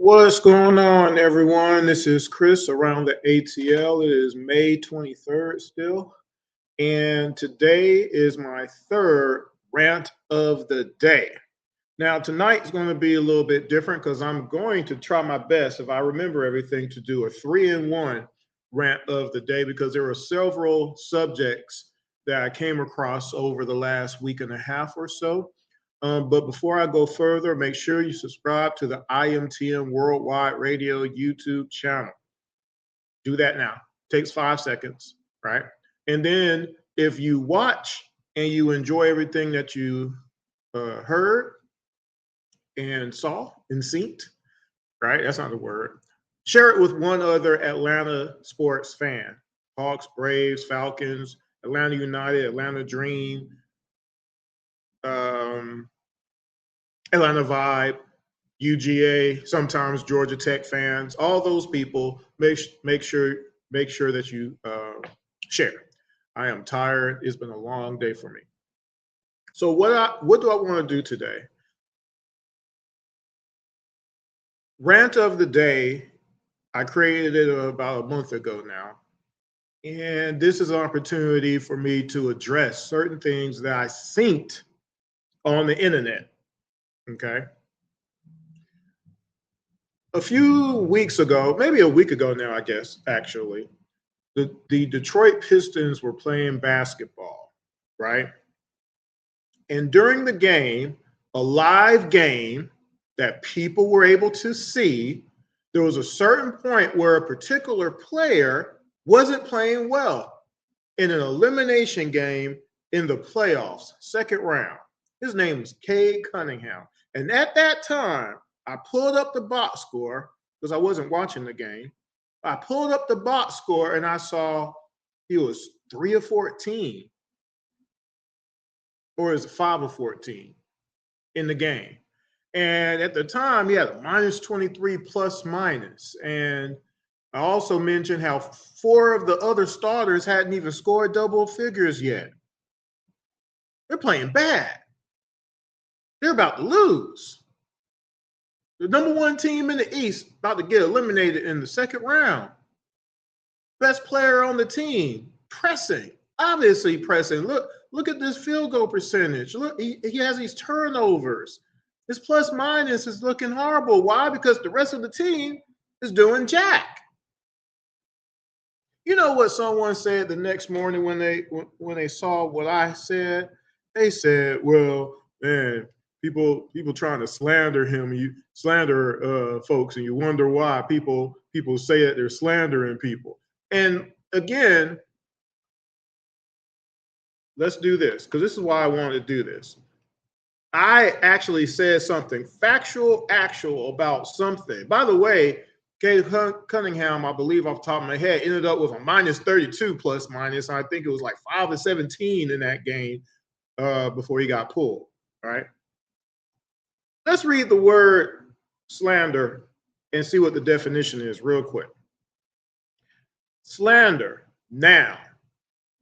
What's going on, everyone? This is Chris around the ATL. It is May 23rd still, and today is my third rant of the day. Now, tonight's going to be a little bit different because I'm going to try my best, if I remember everything, to do a 3-in-1 rant of the day because there are several subjects that I came across over the last week and a half or so. But before I go further, make sure you subscribe to the IMTM Worldwide Radio YouTube channel. Do that now. Takes 5 seconds, right? And then if you watch and you enjoy everything that you heard and saw and seen, right? That's not the word. Share it with one other Atlanta sports fan. Hawks, Braves, Falcons, Atlanta United, Atlanta Dream, Atlanta Vibe, UGA, sometimes Georgia Tech fans, all those people, make sure that you share. I am tired. It's been a long day for me. So what do I want to do today? Rant of the day, I created it about a month ago now. And this is an opportunity for me to address certain things that I synced on the internet. Okay. A few weeks ago, maybe a week ago now, I guess, actually, the Detroit Pistons were playing basketball, right? And during the game, a live game that people were able to see, there was a certain point where a particular player wasn't playing well in an elimination game in the playoffs, second round. His name was Cade Cunningham. And at that time, I pulled up the box score because I wasn't watching the game. I pulled up the box score and I saw he was 3 of 14, or is it 5 of 14 in the game. And at the time, he had a minus 23 plus minus. And I also mentioned how 4 of the other starters hadn't even scored double figures yet. They're playing bad. They're about to lose. The number 1 team in the East about to get eliminated in the second round. Best player on the team, pressing, obviously pressing. Look at this field goal percentage. Look, he has these turnovers. His plus minus is looking horrible. Why? Because the rest of the team is doing jack. You know what someone said the next morning when they saw what I said? They said, "Well, man, people trying to slander him. You slander folks, and you wonder why people say that they're slandering people." And again, let's do this because this is why I wanted to do this. I actually said something actual about something. By the way, Cade Cunningham, I believe off the top of my head, ended up with a minus 32 plus minus. I think it was like 5 of 17 in that game before he got pulled. All right. Let's read the word slander and see what the definition is real quick. Slander, noun,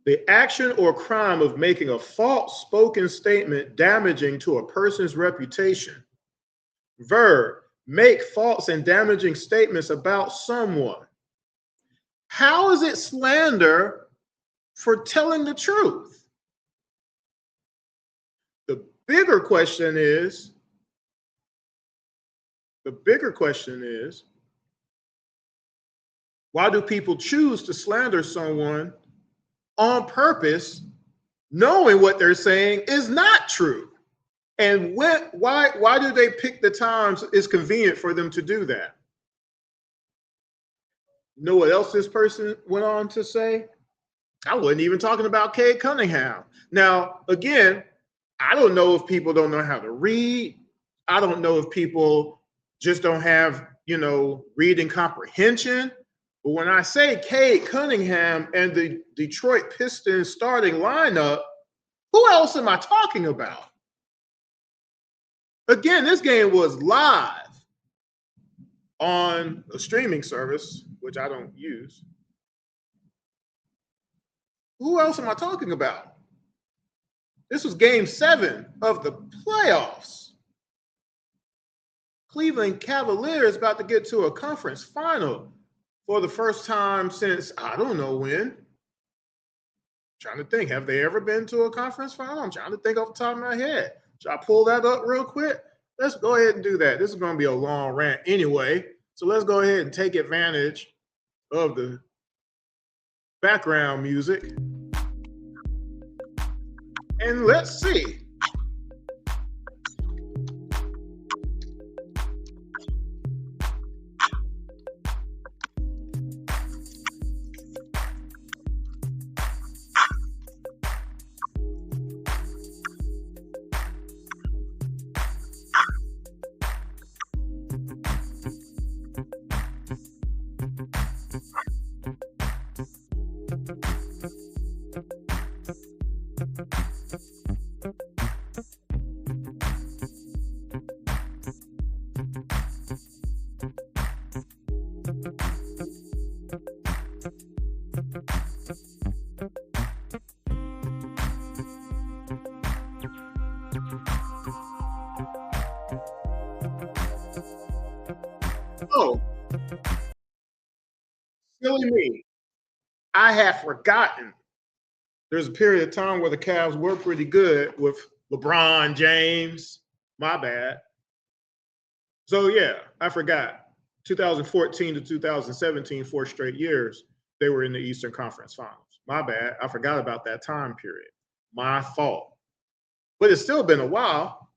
the action or crime of making a false spoken statement damaging to a person's reputation. Verb, make false and damaging statements about someone. How is it slander for telling the truth? The bigger question is, why do people choose to slander someone on purpose, knowing what they're saying is not true? And why do they pick the times it's convenient for them to do that? You know what else this person went on to say? I wasn't even talking about Cade Cunningham. Now, again, I don't know if people don't know how to read. I don't know if people just don't have, reading comprehension. But when I say Cade Cunningham and the Detroit Pistons starting lineup, who else am I talking about? Again, this game was live on a streaming service, which I don't use. Who else am I talking about? This was game 7 of the playoffs. Cleveland Cavaliers about to get to a conference final for the first time since I don't know when. Trying to think, have they ever been to a conference final? I'm trying to think off the top of my head. Should I pull that up real quick? Let's go ahead and do that. This is going to be a long rant anyway. So let's go ahead and take advantage of the background music. And let's see. Oh, silly me. I had forgotten. There's a period of time where the Cavs were pretty good with LeBron James. My bad. So yeah, I forgot. 2014 to 2017, 4 straight years, they were in the Eastern Conference Finals. My bad. I forgot about that time period. My fault. But it's still been a while,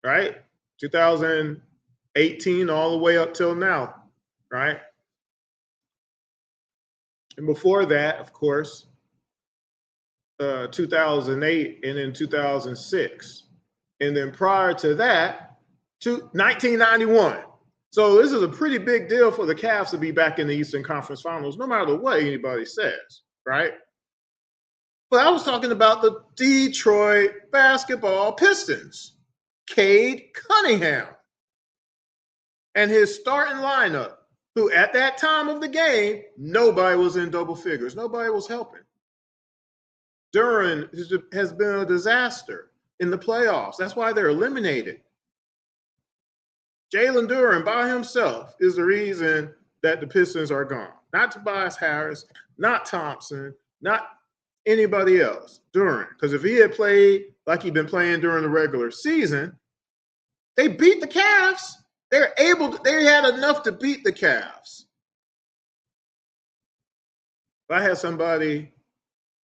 right? 2018 all the way up till now, right? And before that, of course, 2008 and then 2006. And then prior to that, 1991. So this is a pretty big deal for the Cavs to be back in the Eastern Conference Finals, no matter what anybody says, right? But I was talking about the Detroit basketball Pistons, Cade Cunningham, and his starting lineup, who at that time of the game, nobody was in double figures. Nobody was helping. Duran has been a disaster in the playoffs. That's why they're eliminated. Jalen Duran by himself is the reason that the Pistons are gone. Not Tobias Harris, not Thompson, not anybody else. Duran. Because if he had played like he'd been playing during the regular season, they beat the Cavs. They had enough to beat the Cavs. If I had somebody,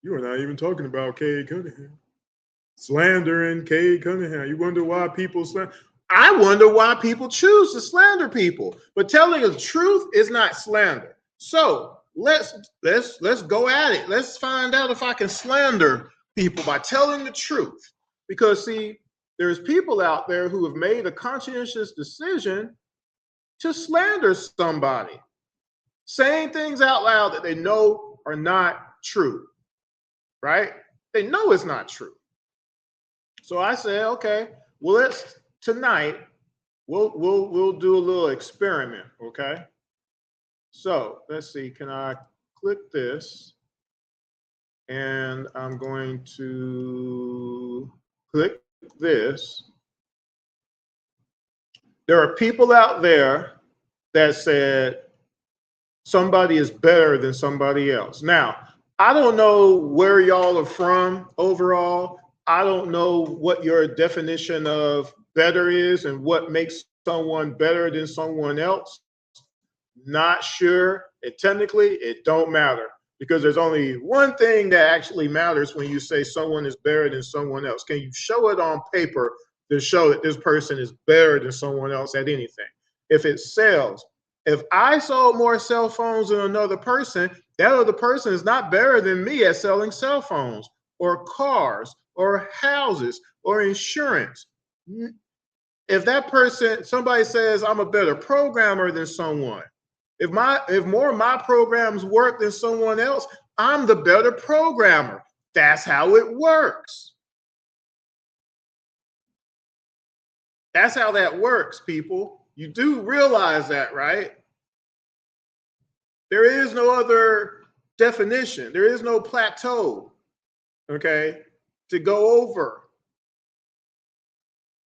you are not even talking about Cade Cunningham. Slandering Cade Cunningham. You wonder why people slander. I wonder why people choose to slander people. But telling the truth is not slander. So let's go at it. Let's find out if I can slander people by telling the truth. Because see, there's people out there who have made a conscientious decision to slander somebody, saying things out loud that they know are not true, right? They know it's not true. So I said, okay, well, tonight we'll do a little experiment, okay? So let's see, can I click this? And I'm going to click this. There are people out there that said somebody is better than somebody else. Now, I don't know where y'all are from overall. I don't know what your definition of better is and what makes someone better than someone else. Not sure. Technically, it don't matter because there's only one thing that actually matters when you say someone is better than someone else. Can you show it on paper to show that this person is better than someone else at anything? If it sells, if I sold more cell phones than another person, that other person is not better than me at selling cell phones or cars or houses or insurance. If that person, somebody says I'm a better programmer than someone, if more of my programs work than someone else, I'm the better programmer. That's how it works. That's how that works, people. You do realize that, right? There is no other definition. There is no plateau, okay, to go over.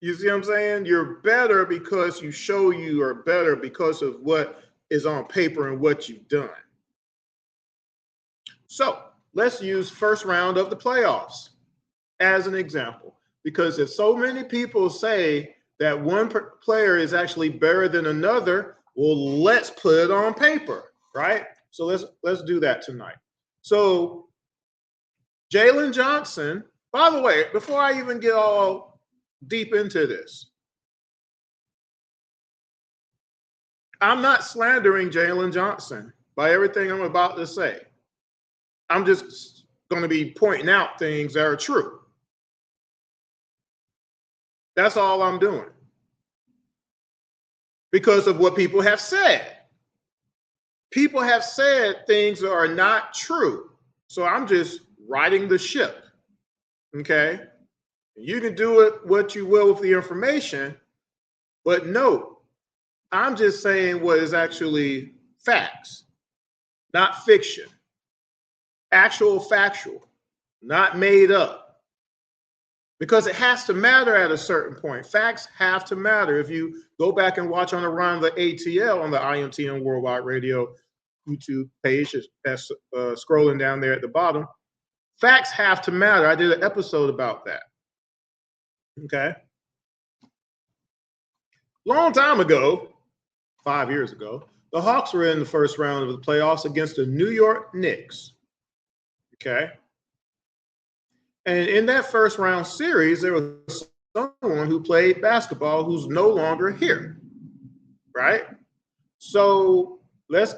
You see what I'm saying? You're better because you show you are better because of what is on paper and what you've done. So let's use first round of the playoffs as an example. Because if so many people say that one player is actually better than another, well, let's put it on paper, right? So let's do that tonight. So Jalen Johnson, by the way, before I even get all deep into this, I'm not slandering Jalen Johnson by everything I'm about to say. I'm just going to be pointing out things that are true. That's all I'm doing. Because of what people have said. People have said things that are not true. So I'm just riding the ship. Okay? You can do it what you will with the information, but no, I'm just saying what is actually facts, not fiction. Actual factual, not made up. Because it has to matter at a certain point. Facts have to matter. If you go back and watch on Around the ATL on the IMTN Worldwide Radio YouTube page, that's scrolling down there at the bottom, facts have to matter. I did an episode about that. Okay. Long time ago, 5 years ago, the Hawks were in the first round of the playoffs against the New York Knicks. Okay. And in that first round series, there was someone who played basketball who's no longer here. Right? So let's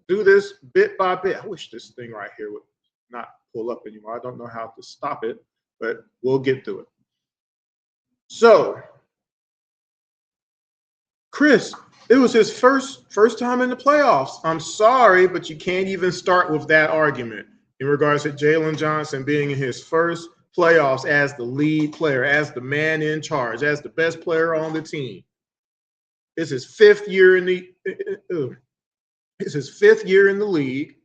do this bit by bit. I wish this thing right here would not pull up anymore. I don't know how to stop it, but we'll get through it. So, Chris, it was his first time in the playoffs. I'm sorry, but you can't even start with that argument in regards to Jalen Johnson being in his first playoffs as the lead player, as the man in charge, as the best player on the team. It's his fifth year in the league,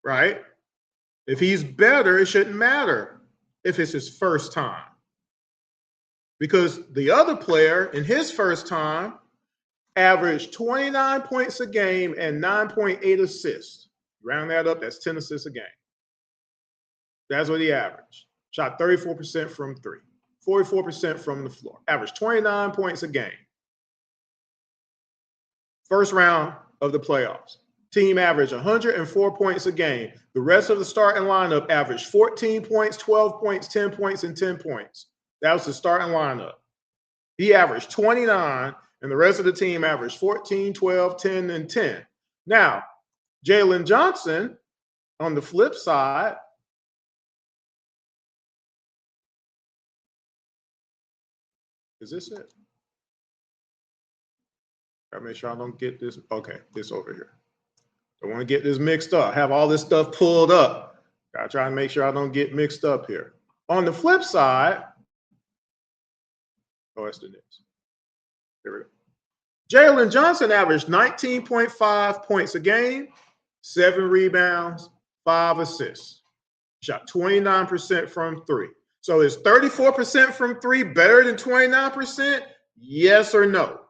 right? If he's better, it shouldn't matter if it's his first time. Because the other player in his first time averaged 29 points a game and 9.8 assists. Round that up, that's 10 assists a game. That's what he averaged. Shot 34% from three, 44% from the floor. Averaged 29 points a game. First round of the playoffs. Team averaged 104 points a game. The rest of the starting lineup averaged 14 points, 12 points, 10 points, and 10 points. That was the starting lineup. He averaged 29, and the rest of the team averaged 14, 12, 10, and 10. Now, Jalen Johnson, on the flip side, is this it? Gotta make sure I don't get this. Okay, this over here. Don't want to get this mixed up. Have all this stuff pulled up. Gotta try and make sure I don't get mixed up here. On the flip side, oh, that's the Knicks. Here we go. Jalen Johnson averaged 19.5 points a game, 7 rebounds, 5 assists. Shot 29% from three. So is 34% from three better than 29%? Yes or no?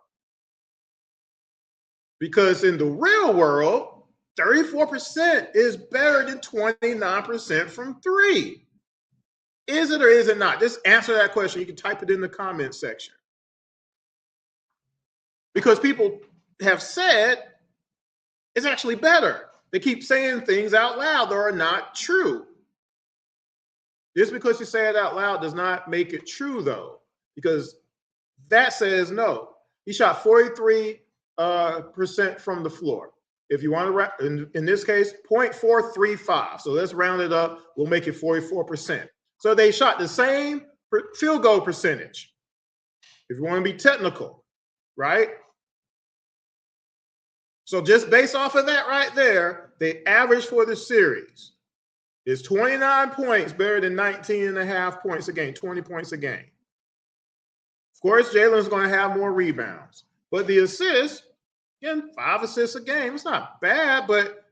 Because in the real world, 34% is better than 29% from three. Is it or is it not? Just answer that question. You can type it in the comment section. Because people have said it's actually better. They keep saying things out loud that are not true. Just because you say it out loud does not make it true, though, because that says no. He shot 43% from the floor. If you want to, in this case, 0.435. So let's round it up. We'll make it 44%. So they shot the same field goal percentage. If you want to be technical, right? So just based off of that right there, the average for the series is 29 points better than 19 and a half points a game, 20 points a game. Of course, Jalen's going to have more rebounds. But the assists, again, 5 assists a game. It's not bad, but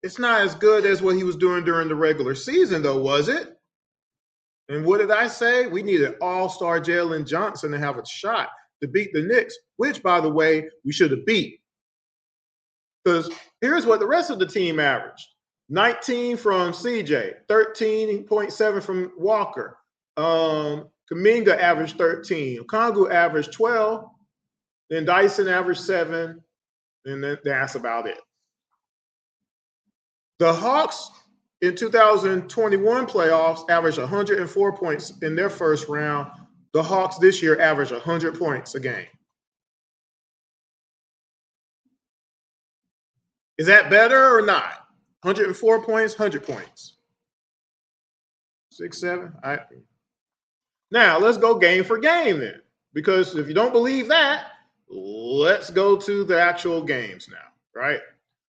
it's not as good as what he was doing during the regular season, though, was it? And what did I say? We needed all-star Jalen Johnson to have a shot to beat the Knicks, which, by the way, we should have beat. Because here's what the rest of the team averaged. 19 from CJ, 13.7 from Walker. Kuminga averaged 13. Okongwu averaged 12. Then Dyson averaged 7. And then that's about it. The Hawks in 2021 playoffs averaged 104 points in their first round. The Hawks this year averaged 100 points a game. Is that better or not? 104 points, 100 points. 6, 7. Now, let's go game for game then. Because if you don't believe that, let's go to the actual games now, right?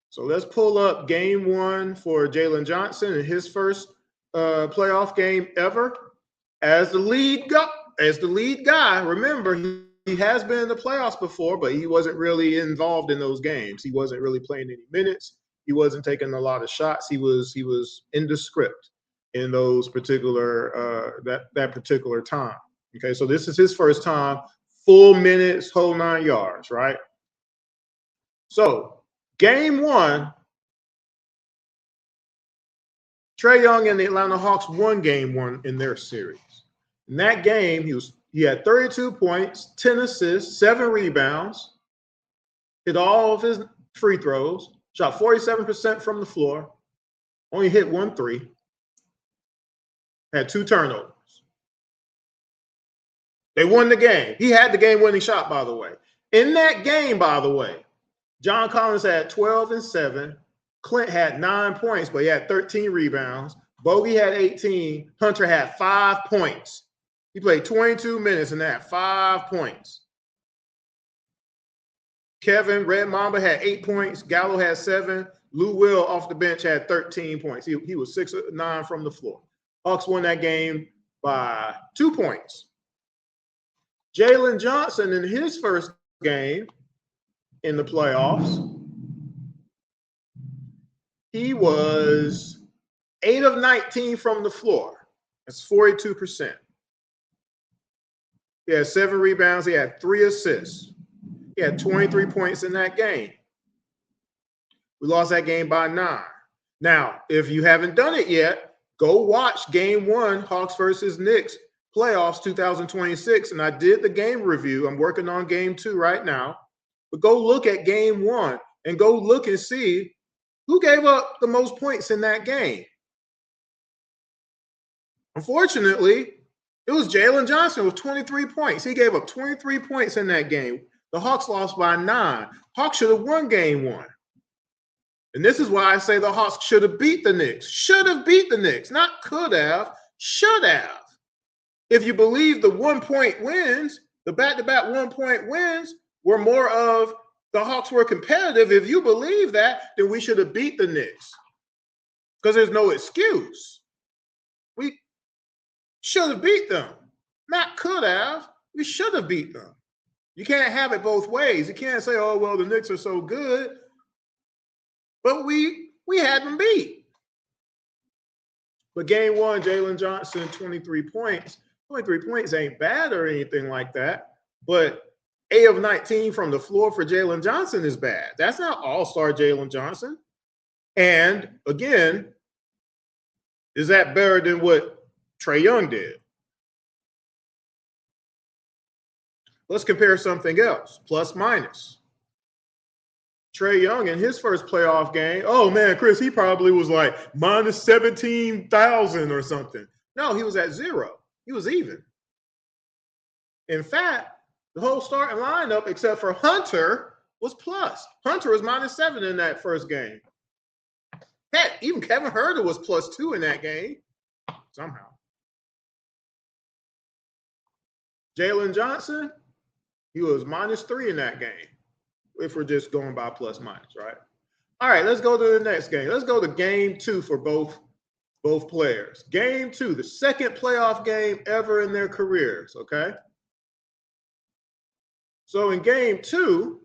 So let's pull up game 1 for Jalen Johnson in his first playoff game ever as the lead guy. Remember, he has been in the playoffs before, but he wasn't really involved in those games. He wasn't really playing any minutes. He wasn't taking a lot of shots. He was in the script in those particular that particular time. Okay, so this is his first time, full minutes, whole 9 yards, right? So game 1, Trae Young and the Atlanta Hawks won game 1 in their series. In that game, he had 32 points, 10 assists, 7 rebounds, hit all of his free throws, shot 47% from the floor, only hit 1 3, had 2 turnovers. They won the game. He had the game-winning shot, by the way. In that game, by the way, John Collins had 12 and 7. Clint had 9 points, but he had 13 rebounds. Bogey had 18. Hunter had 5 points. He played 22 minutes and had 5 points. Kevin Red Mamba had 8 points. Gallo had 7. Lou Will off the bench had 13 points. He was 6 of 9 from the floor. Hawks won that game by 2 points. Jalen Johnson in his first game in the playoffs, he was 8 of 19 from the floor. That's 42%. He had 7 rebounds. He had 3 assists. He had 23 points in that game. We lost that game by 9. Now, if you haven't done it yet, go watch game 1, Hawks versus Knicks, playoffs 2026. And I did the game review. I'm working on game 2 right now. But go look at game 1 and go look and see who gave up the most points in that game. Unfortunately, it was Jalen Johnson with 23 points. He gave up 23 points in that game. The Hawks lost by 9. Hawks should have won game 1. And this is why I say the Hawks should have beat the Knicks. Should have beat the Knicks. Not could have, should have. If you believe the 1-point wins, the back-to-back 1-point wins were more of the Hawks were competitive. If you believe that, then we should have beat the Knicks. Because there's no excuse. We should have beat them. Not could have. We should have beat them. You can't have it both ways. You can't say, oh, well, the Knicks are so good. But we had them beat. But game 1, Jalen Johnson, 23 points. 23 points ain't bad or anything like that. But 8 of 19 from the floor for Jalen Johnson is bad. That's not all-star Jalen Johnson. And again, is that better than what Trae Young did? Let's compare something else, plus minus. Trae Young in his first playoff game, oh man, Chris, he probably was like minus 17,000 or something. No, he was at 0. He was even. In fact, the whole starting lineup, except for Hunter, was plus. Hunter was minus 7 in that first game. Heck, even Kevin Huerter was plus 2 in that game, somehow. Jalen Johnson, he was minus 3 in that game, if we're just going by plus minus, right? All right, let's go to the next game. Let's go to game 2 for both players. Game 2, the second playoff game ever in their careers, okay? So in game 2,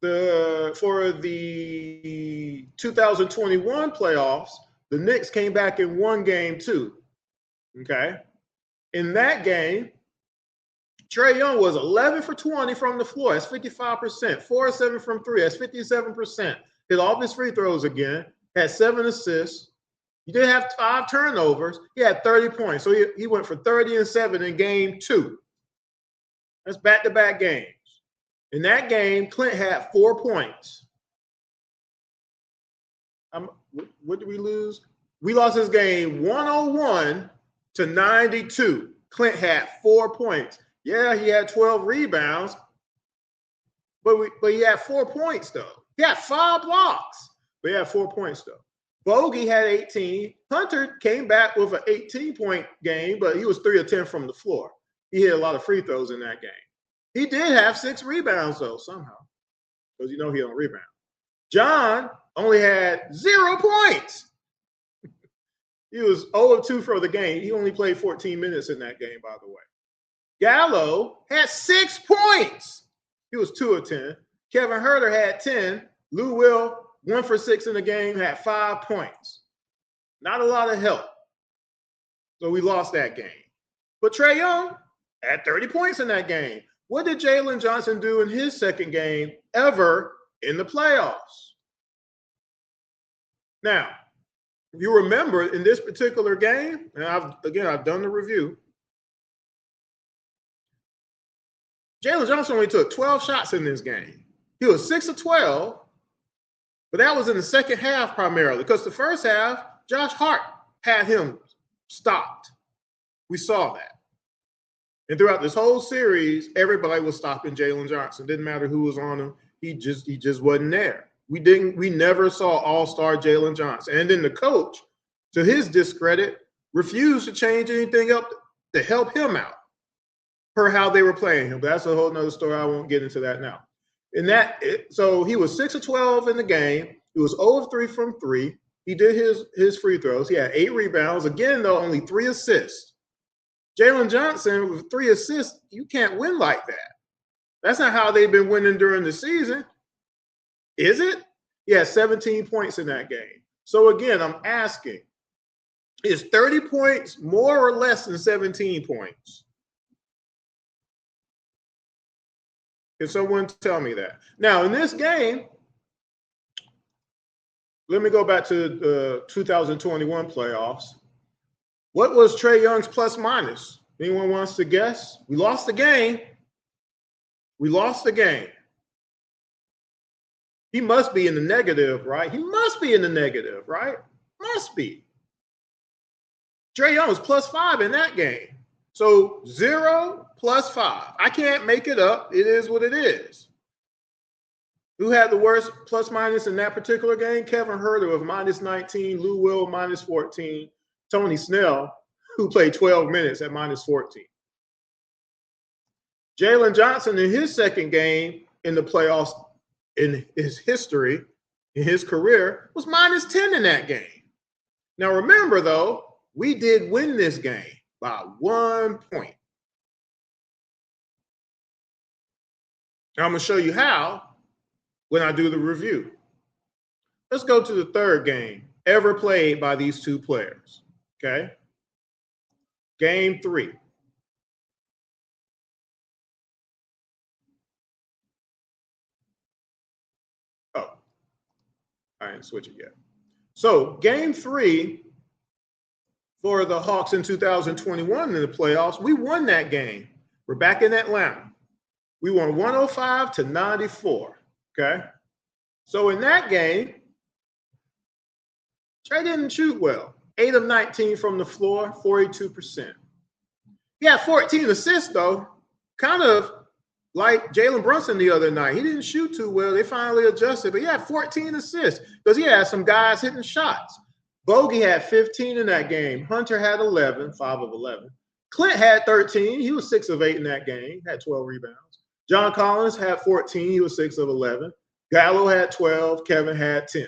for the 2021 playoffs, the Knicks came back and won game 2. Okay. In that game, Trae Young was 11 for 20 from the floor. That's 55%. 4 of 7 from 3. That's 57%. Hit all of his free throws again. Had 7 assists. He did have 5 turnovers. He had 30 points. So he went for 30 and 7 in game 2. That's back-to-back games. In that game, Clint had 4 points. What did we lose? We lost this game 101-92. Clint had 4 points. Yeah, he had 12 rebounds, but he had 4 points, though. He had 5 blocks, but he had 4 points, though. Bogey had 18. Hunter came back with an 18-point game, but he was 3 of 10 from the floor. He hit a lot of free throws in that game. He did have 6 rebounds, though, somehow, because he don't rebound. John only had 0 points. He was 0 of 2 for the game. He only played 14 minutes in that game, by the way. Gallo had 6 points. He was 2 of 10. Kevin Huerter had 10. Lou Will, 1 for 6 in the game, had 5 points. Not a lot of help. So we lost that game. But Trae Young had 30 points in that game. What did Jalen Johnson do in his second game ever in the playoffs? Now, if you remember in this particular game, and I've done the review, Jalen Johnson only took 12 shots in this game. He was 6 of 12, but that was in the second half primarily, because the first half, Josh Hart had him stopped. We saw that. And throughout this whole series, everybody was stopping Jalen Johnson. Didn't matter who was on him. He just wasn't there. We never saw all-star Jalen Johnson. And then the coach, to his discredit, refused to change anything up to help him out per how they were playing him. But that's a whole nother story. I won't get into that now. So he was 6 of 12 in the game. He was 0 of 3 from 3. He did his free throws. He had 8 rebounds. Again, though, only 3 assists. Jalen Johnson with 3 assists, you can't win like that. That's not how they've been winning during the season. Is it? He had 17 points in that game. So again, I'm asking, is 30 points more or less than 17 points? Can someone tell me that? Now, in this game, let me go back to the 2021 playoffs. What was Trae Young's plus minus? Anyone wants to guess? We lost the game. We lost the game. He must be in the negative, right? He must be in the negative, right? Must be. Trae Young was plus 5 in that game. So 0 plus 5. I can't make it up. It is what it is. Who had the worst plus minus in that particular game? Kevin Huerter with minus 19, Lou Will minus 14, Tony Snell, who played 12 minutes at minus 14. Jalen Johnson in his second game in the playoffs in his history, in his career, was minus 10 in that game. Now remember, though, we did win this game by 1 point. Now I'm going to show you how when I do the review. Let's go to the third game ever played by these two players, okay? Game 3. Oh, I didn't switch it yet. So game 3 for the Hawks in 2021 in the playoffs, we won that game. We're back in Atlanta. We won 105-94, okay? So in that game, Trae didn't shoot well. 8 of 19 from the floor, 42%. He had 14 assists, though, kind of like Jalen Brunson the other night. He didn't shoot too well. They finally adjusted, but he had 14 assists because he had some guys hitting shots. Bogey had 15 in that game. Hunter had 11, 5 of 11. Clint had 13. He was 6 of 8 in that game, had 12 rebounds. John Collins had 14. He was 6 of 11. Gallo had 12. Kevin had 10.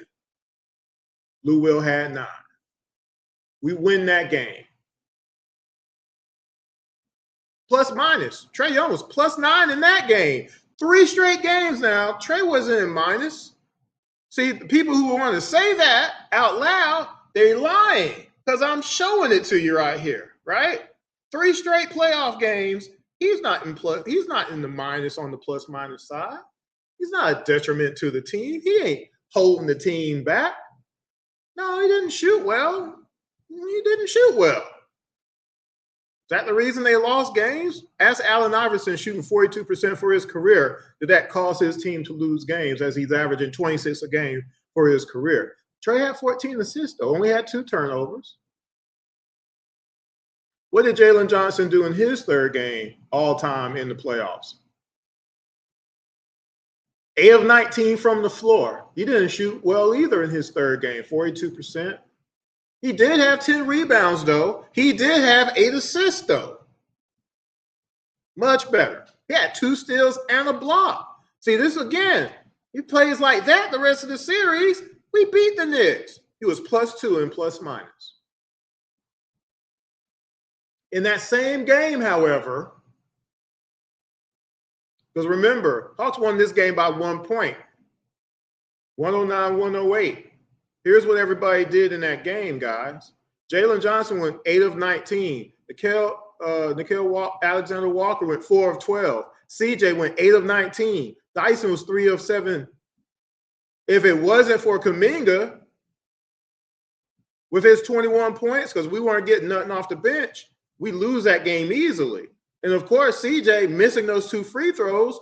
Lou Will had 9. We win that game. Plus minus. Trae Young was plus 9 in that game. 3 straight games now. Trae wasn't in minus. See, the people who want to say that out loud, They're lying because I'm showing it to you right here, right? 3 straight playoff games. He's not in the minus on the plus minus side. He's not a detriment to the team. He ain't holding the team back. No, he didn't shoot well. He didn't shoot well. Is that the reason they lost games? Ask Allen Iverson, shooting 42% for his career. Did that cause his team to lose games as he's averaging 26 a game for his career? Trae had 14 assists, though, only had 2 turnovers. What did Jalen Johnson do in his 3rd game all time in the playoffs? 8 of 19 from the floor. He didn't shoot well either in his 3rd game, 42%. He did have 10 rebounds, though. He did have 8 assists, though. Much better. He had 2 steals and a block. See, this again, he plays like that the rest of the series. We beat the Knicks. He was +2 and plus minus. In that same game, however, because remember, Hawks won this game by 1 point, 109-108. Here's what everybody did in that game, guys. Jalen Johnson went 8 of 19. Alexander Walker went 4 of 12. CJ went 8 of 19. Dyson was 3 of 7. If it wasn't for Kuminga with his 21 points, because we weren't getting nothing off the bench, we lose that game easily. And of course, CJ missing those 2 free throws,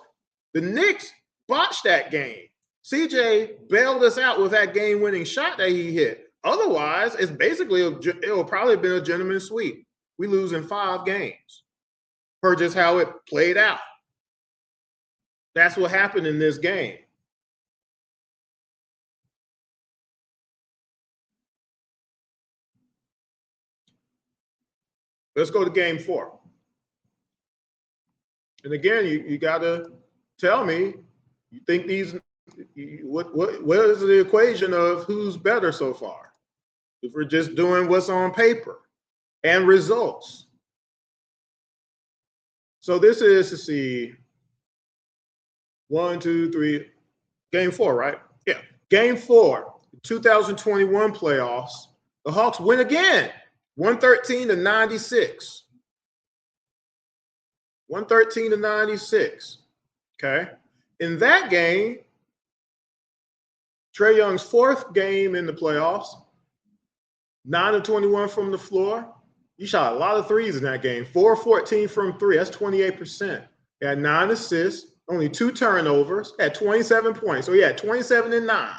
the Knicks botched that game. CJ bailed us out with that game-winning shot that he hit. Otherwise, it's basically it'll probably have been a gentleman's sweep. We lose in 5 games per just how it played out. That's what happened in this game. Let's go to game 4. And again, you got to tell me, you think what is the equation of who's better so far? If we're just doing what's on paper and results. So this is, to see, 1, 2, 3, game 4, right? Yeah, game 4, 2021 playoffs. The Hawks win again, 113-96. 113-96. Okay. In that game, Trae Young's 4th game in the playoffs, 9 of 21 from the floor. He shot a lot of threes in that game. 4 of 14 from 3. That's 28%. He had 9 assists, only 2 turnovers, had 27 points. So he had 27 and 9.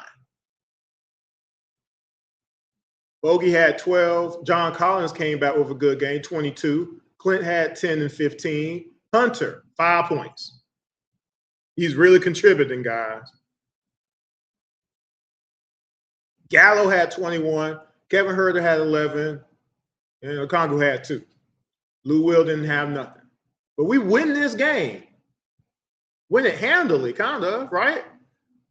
Bogey had 12. John Collins came back with a good game, 22. Clint had 10 and 15. Hunter, 5 points. He's really contributing, guys. Gallo had 21. Kevin Huerter had 11. And Okongwu had 2. Lou Will didn't have nothing. But we win this game. Win it handily, kind of, right?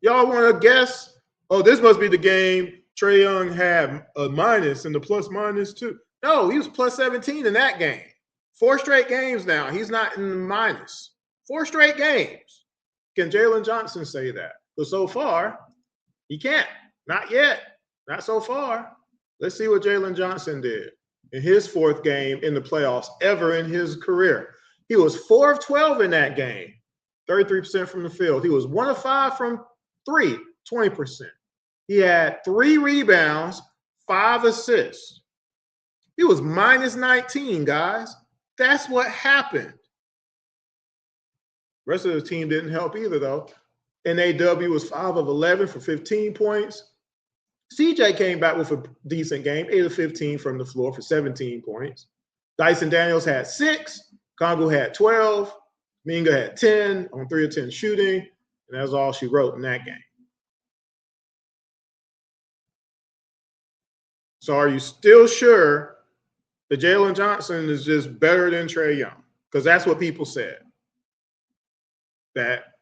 Y'all want to guess? Oh, this must be the game Trae Young had a minus and the plus minus too. No, he was plus 17 in that game. 4 straight games now. He's not in the minus. 4 straight games. Can Jalen Johnson say that? But so far, he can't. Not yet. Not so far. Let's see what Jalen Johnson did in his 4th game in the playoffs ever in his career. He was 4 of 12 in that game, 33% from the field. He was 1 of 5 from 3, 20%. He had 3 rebounds, 5 assists. He was minus 19, guys. That's what happened. The rest of the team didn't help either, though. NAW was 5 of 11 for 15 points. CJ came back with a decent game, 8 of 15 from the floor for 17 points. Dyson Daniels had 6. Okongwu had 12. Minga had 10 on 3 of 10 shooting. And that's all she wrote in that game. So are you still sure that Jalen Johnson is just better than Trae Young? Because that's what people said. That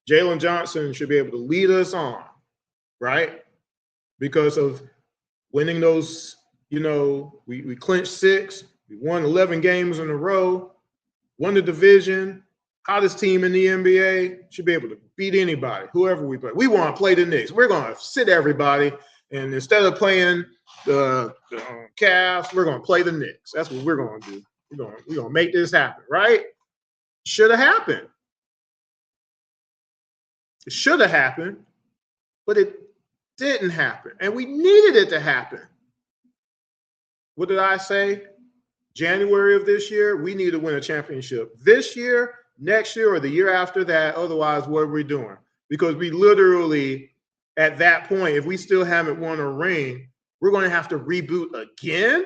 Jalen Johnson should be able to lead us on, right? Because of winning those, we clinched 6. We won 11 games in a row, won the division, hottest team in the NBA, should be able to beat anybody, whoever we play. We want to play the Knicks. We're going to sit everybody. And instead of playing the Cavs. We're going to play the Knicks. That's what we're going to do. We're going to make this happen, right? Should have happened. It should have happened, but it didn't happen. And we needed it to happen. What did I say? January of this year, we need to win a championship. This year, next year, or the year after that. Otherwise, what are we doing? Because we literally, at that point, if we still haven't won a ring, we're going to have to reboot again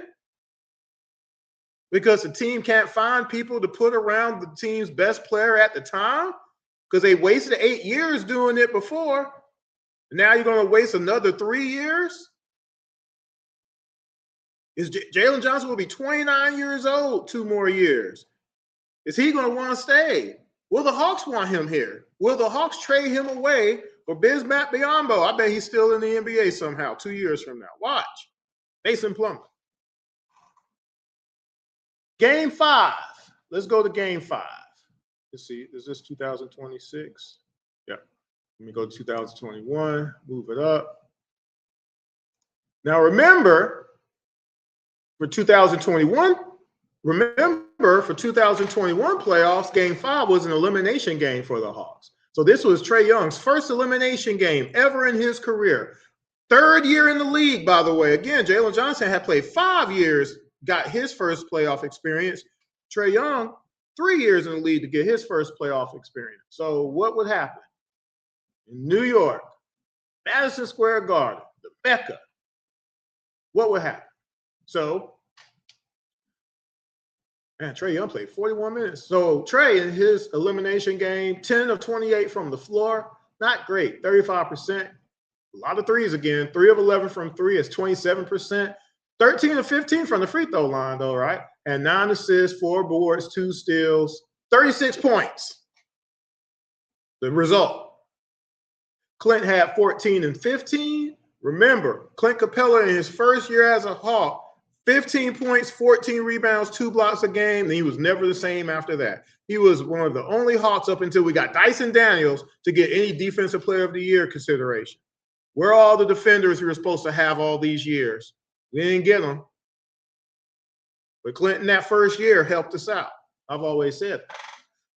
because the team can't find people to put around the team's best player at the time because they wasted 8 years doing it before. Now you're going to waste another 3 years? Jalen Johnson will be 29 years old 2 more years. Is he going to want to stay? Will the Hawks want him here? Will the Hawks trade him away for Bismack Biyombo? I bet he's still in the NBA somehow 2 years from now. Watch. Mason Plumlee. Game 5. Let's go to game 5. Let's see. Is this 2026? Yeah. Let me go to 2021. Move it up. Now remember, for 2021 playoffs, game 5 was an elimination game for the Hawks. So this was Trae Young's first elimination game ever in his career. 3rd year in the league, by the way. Again, Jalen Johnson had played 5 years, got his first playoff experience. Trae Young, 3 years in the league to get his first playoff experience. So what would happen? In New York, Madison Square Garden, the Mecca, what would happen? So, man, Trae Young played 41 minutes. So Trae in his elimination game, 10 of 28 from the floor. Not great, 35%. A lot of threes again. 3 of 11 from 3 is 27%. 13 of 15 from the free throw line, though, right? And 9 assists, 4 boards, 2 steals, 36 points. The result. Clint had 14 and 15. Remember, Clint Capella in his first year as a Hawk, 15 points, 14 rebounds, 2 blocks a game, and he was never the same after that. He was one of the only Hawks up until we got Dyson Daniels to get any Defensive Player of the Year consideration. Where are all the defenders we were supposed to have all these years? We didn't get them. But Clinton that first year helped us out. I've always said that.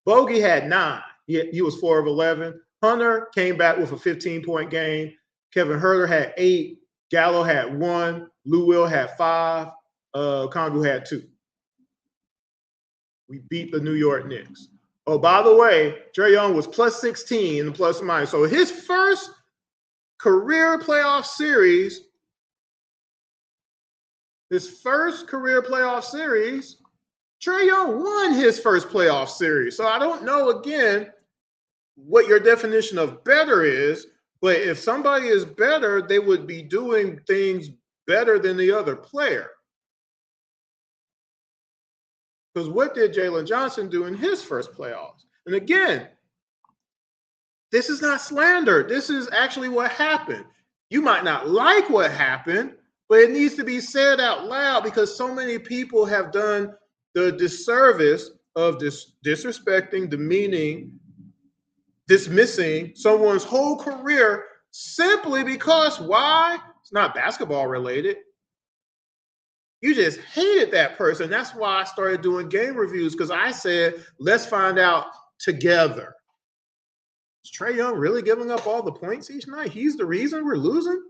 Bogey had 9. He was 4 of 11. Hunter came back with a 15-point game. Kevin Huerter had 8. Gallo had 1. Lou Will had 5. Kongu had 2. We beat the New York Knicks. Oh, by the way, Trae Young was plus 16 in the plus and minus. So his first career playoff series, Trae Young won his first playoff series. So I don't know, again, what your definition of better is, but if somebody is better, they would be doing things better than the other player. Because what did Jalen Johnson do in his first playoffs? And again, this is not slander. This is actually what happened. You might not like what happened, but it needs to be said out loud because so many people have done the disservice of disrespecting, demeaning, dismissing someone's whole career simply because why? It's not basketball related. You just hated that person. That's why I started doing game reviews, because I said, let's find out together. Is Trae Young really giving up all the points each night? He's the reason we're losing?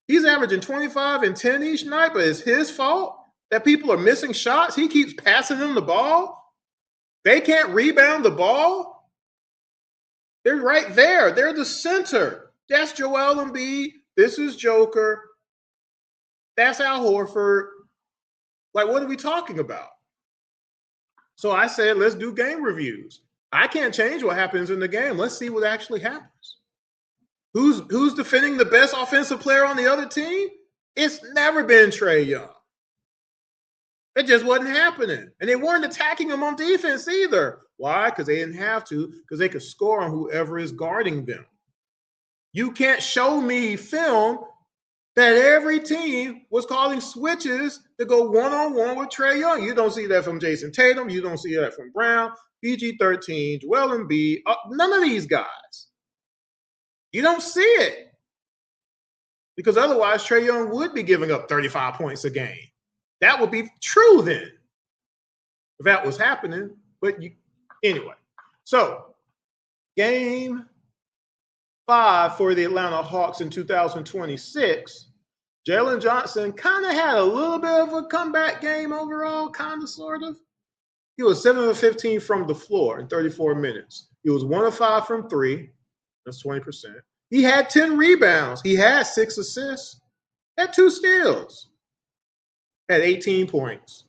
He's averaging 25 and 10 each night, but it's his fault that people are missing shots. He keeps passing them the ball. They can't rebound the ball. They're right there. They're the center. That's Joel Embiid. This is Joker. That's Al Horford. Like, what are we talking about? So I said, let's do game reviews. I can't change what happens in the game. Let's see what actually happens. Who's defending the best offensive player on the other team? It's never been Trae Young. It just wasn't happening. And they weren't attacking him on defense either. Why? Because they didn't have to, because they could score on whoever is guarding them. You can't show me film that every team was calling switches to go one-on-one with Trae Young. You don't see that from Jason Tatum. You don't see that from Brown, PG-13, Joel Embiid, none of these guys. You don't see it. Because otherwise, Trae Young would be giving up 35 points a game. That would be true then, if that was happening. But anyway, so game 5 for the Atlanta Hawks in 2026, Jalen Johnson kind of had a little bit of a comeback game overall, kind of, sort of. He was 7 of 15 from the floor in 34 minutes. He was 1 of 5 from 3. That's 20%. He had 10 rebounds. He had 6 assists. Had 2 steals. Had 18 points.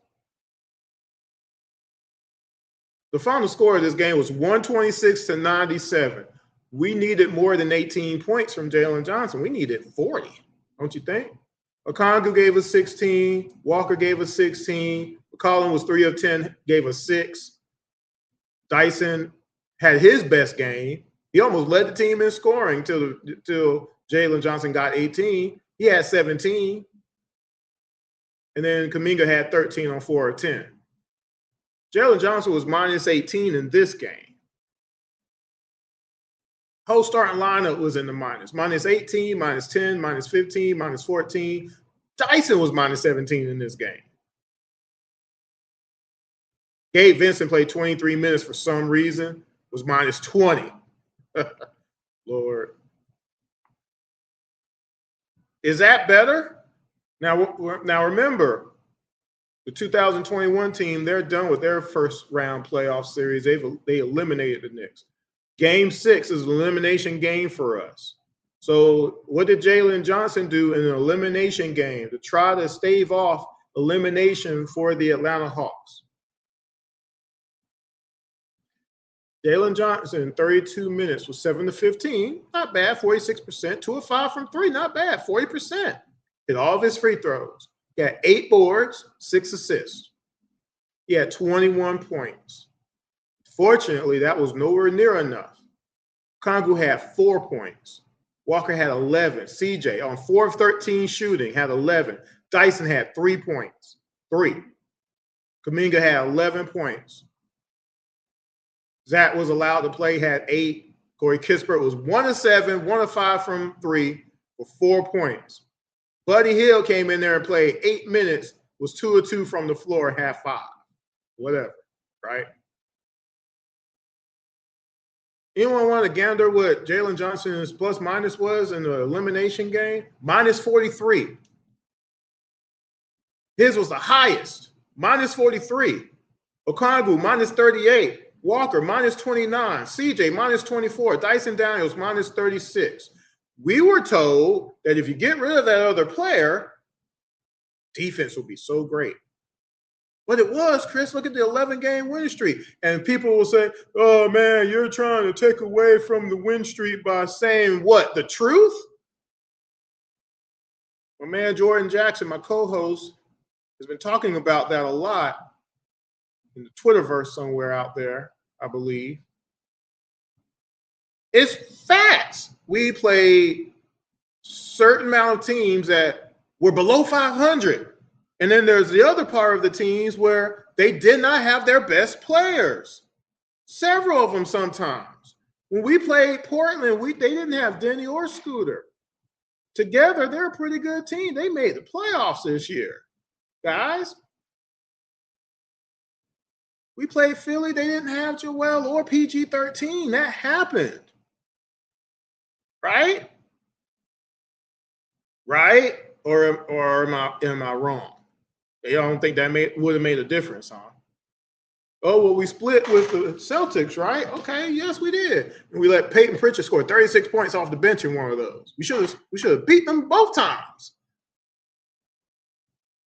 The final score of this game was 126-97. We needed more than 18 points from Jalen Johnson. We needed 40, don't you think? Okongwu gave us 16. Walker gave us 16. McCollum was 3 of 10, gave us 6. Dyson had his best game. He almost led the team in scoring till Jalen Johnson got 18. He had 17. And then Kuminga had 13 on 4 of 10. Jalen Johnson was minus 18 in this game. Whole starting lineup was in the minus. Minus 18, minus 10, minus 15, minus 14. Dyson was minus 17 in this game. Gabe Vincent played 23 minutes for some reason, was minus 20. Lord. Is that better? Now remember, the 2021 team, they're done with their first round playoff series. They eliminated the Knicks. Game 6 is an elimination game for us. So what did Jalen Johnson do in an elimination game to try to stave off elimination for the Atlanta Hawks? Jalen Johnson, 32 minutes, was 7 of 15. Not bad, 46%. 2 of 5 from 3, not bad, 40%. Hit all of his free throws. He had 8 boards, 6 assists. He had 21 points. Fortunately, that was nowhere near enough. Okongwu had 4 points. Walker had 11. CJ, on 4 of 13 shooting, had 11. Dyson had 3 points. 3. Kuminga had 11 points. Zach was allowed to play, had 8. Corey Kispert was 1 of 7, 1 of 5 from 3 for 4 points. Buddy Hield came in there and played 8 minutes, was 2 of 2 from the floor, had 5. Whatever, right? Anyone want to gander what Jalen Johnson's plus minus was in the elimination game? Minus 43. His was the highest, minus 43. Okongwu, minus 38. Walker, minus 29. CJ, minus 24. Dyson Daniels, minus 36. We were told that if you get rid of that other player, defense will be so great. But it was, Chris. Look at the 11-game win streak. And people will say, oh, man, you're trying to take away from the win streak by saying what? The truth? My man Jordan Jackson, my co-host, has been talking about that a lot in the Twitterverse somewhere out there, I believe. It's facts. We played certain amount of teams that were below 500. And then there's the other part of the teams where they did not have their best players. Several of them sometimes. When we played Portland, they didn't have Denny or Scooter. Together, they're a pretty good team. They made the playoffs this year. Guys, we played Philly. They didn't have Joel or PG-13. That happened. Right? Right? Or am I wrong? Y'all don't think that would have made a difference, huh? Oh, well, we split with the Celtics, right? Okay, yes, we did. And we let Peyton Pritchard score 36 points off the bench in one of those. We should have beat them both times.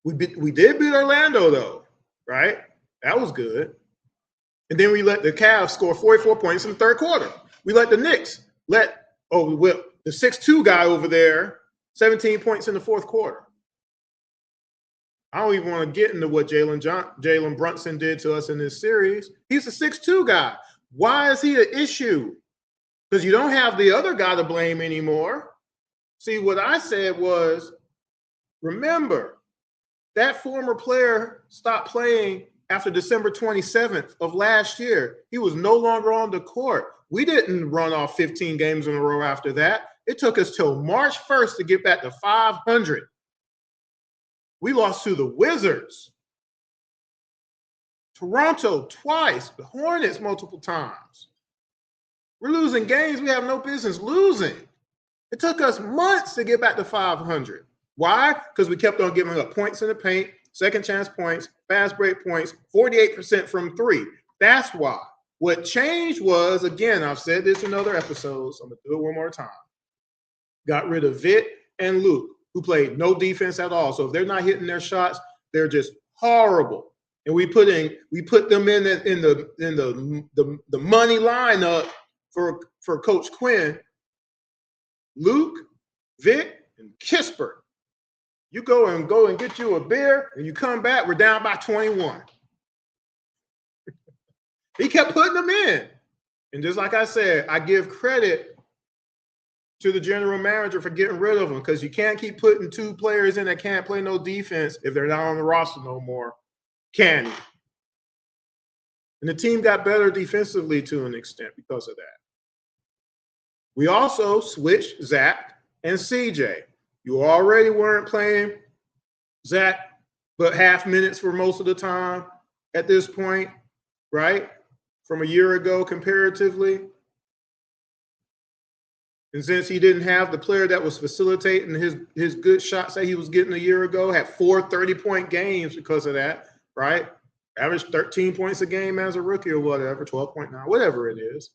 We did beat Orlando, though, right? That was good. And then we let the Cavs score 44 points in the third quarter. We let the Knicks the 6'2" guy over there, 17 points in the fourth quarter. I don't even want to get into what Jalen Brunson did to us in this series. He's a 6'2" guy. Why is he an issue? Because you don't have the other guy to blame anymore. See, what I said was, remember, that former player stopped playing after December 27th of last year. He was no longer on the court. We didn't run off 15 games in a row after that. It took us till March 1st to get back to 500. We lost to the Wizards, Toronto twice, the Hornets multiple times. We're losing games we have no business losing. It took us months to get back to 500. Why? Because we kept on giving up points in the paint, second chance points, fast break points, 48% from three. That's why. What changed was, again, I've said this in other episodes, I'm going to do it one more time. Got rid of Vit and Luke, who played no defense at all. So if they're not hitting their shots, they're just horrible. And we put them in the money lineup for Coach Quinn. Luke, Vic, and Kispert. You go and get you a beer, and you come back, we're down by 21. He kept putting them in. And just like I said, I give credit to the general manager for getting rid of them, because you can't keep putting two players in that can't play no defense if they're not on the roster no more, can you? And the team got better defensively to an extent because of that. We also switched Zach and CJ. You already weren't playing Zach but half minutes for most of the time at this point, right? From a year ago comparatively. And since he didn't have the player that was facilitating his good shots that he was getting a year ago, had 4 30-point games because of that, right? Averaged 13 points a game as a rookie or whatever, 12.9, whatever it is.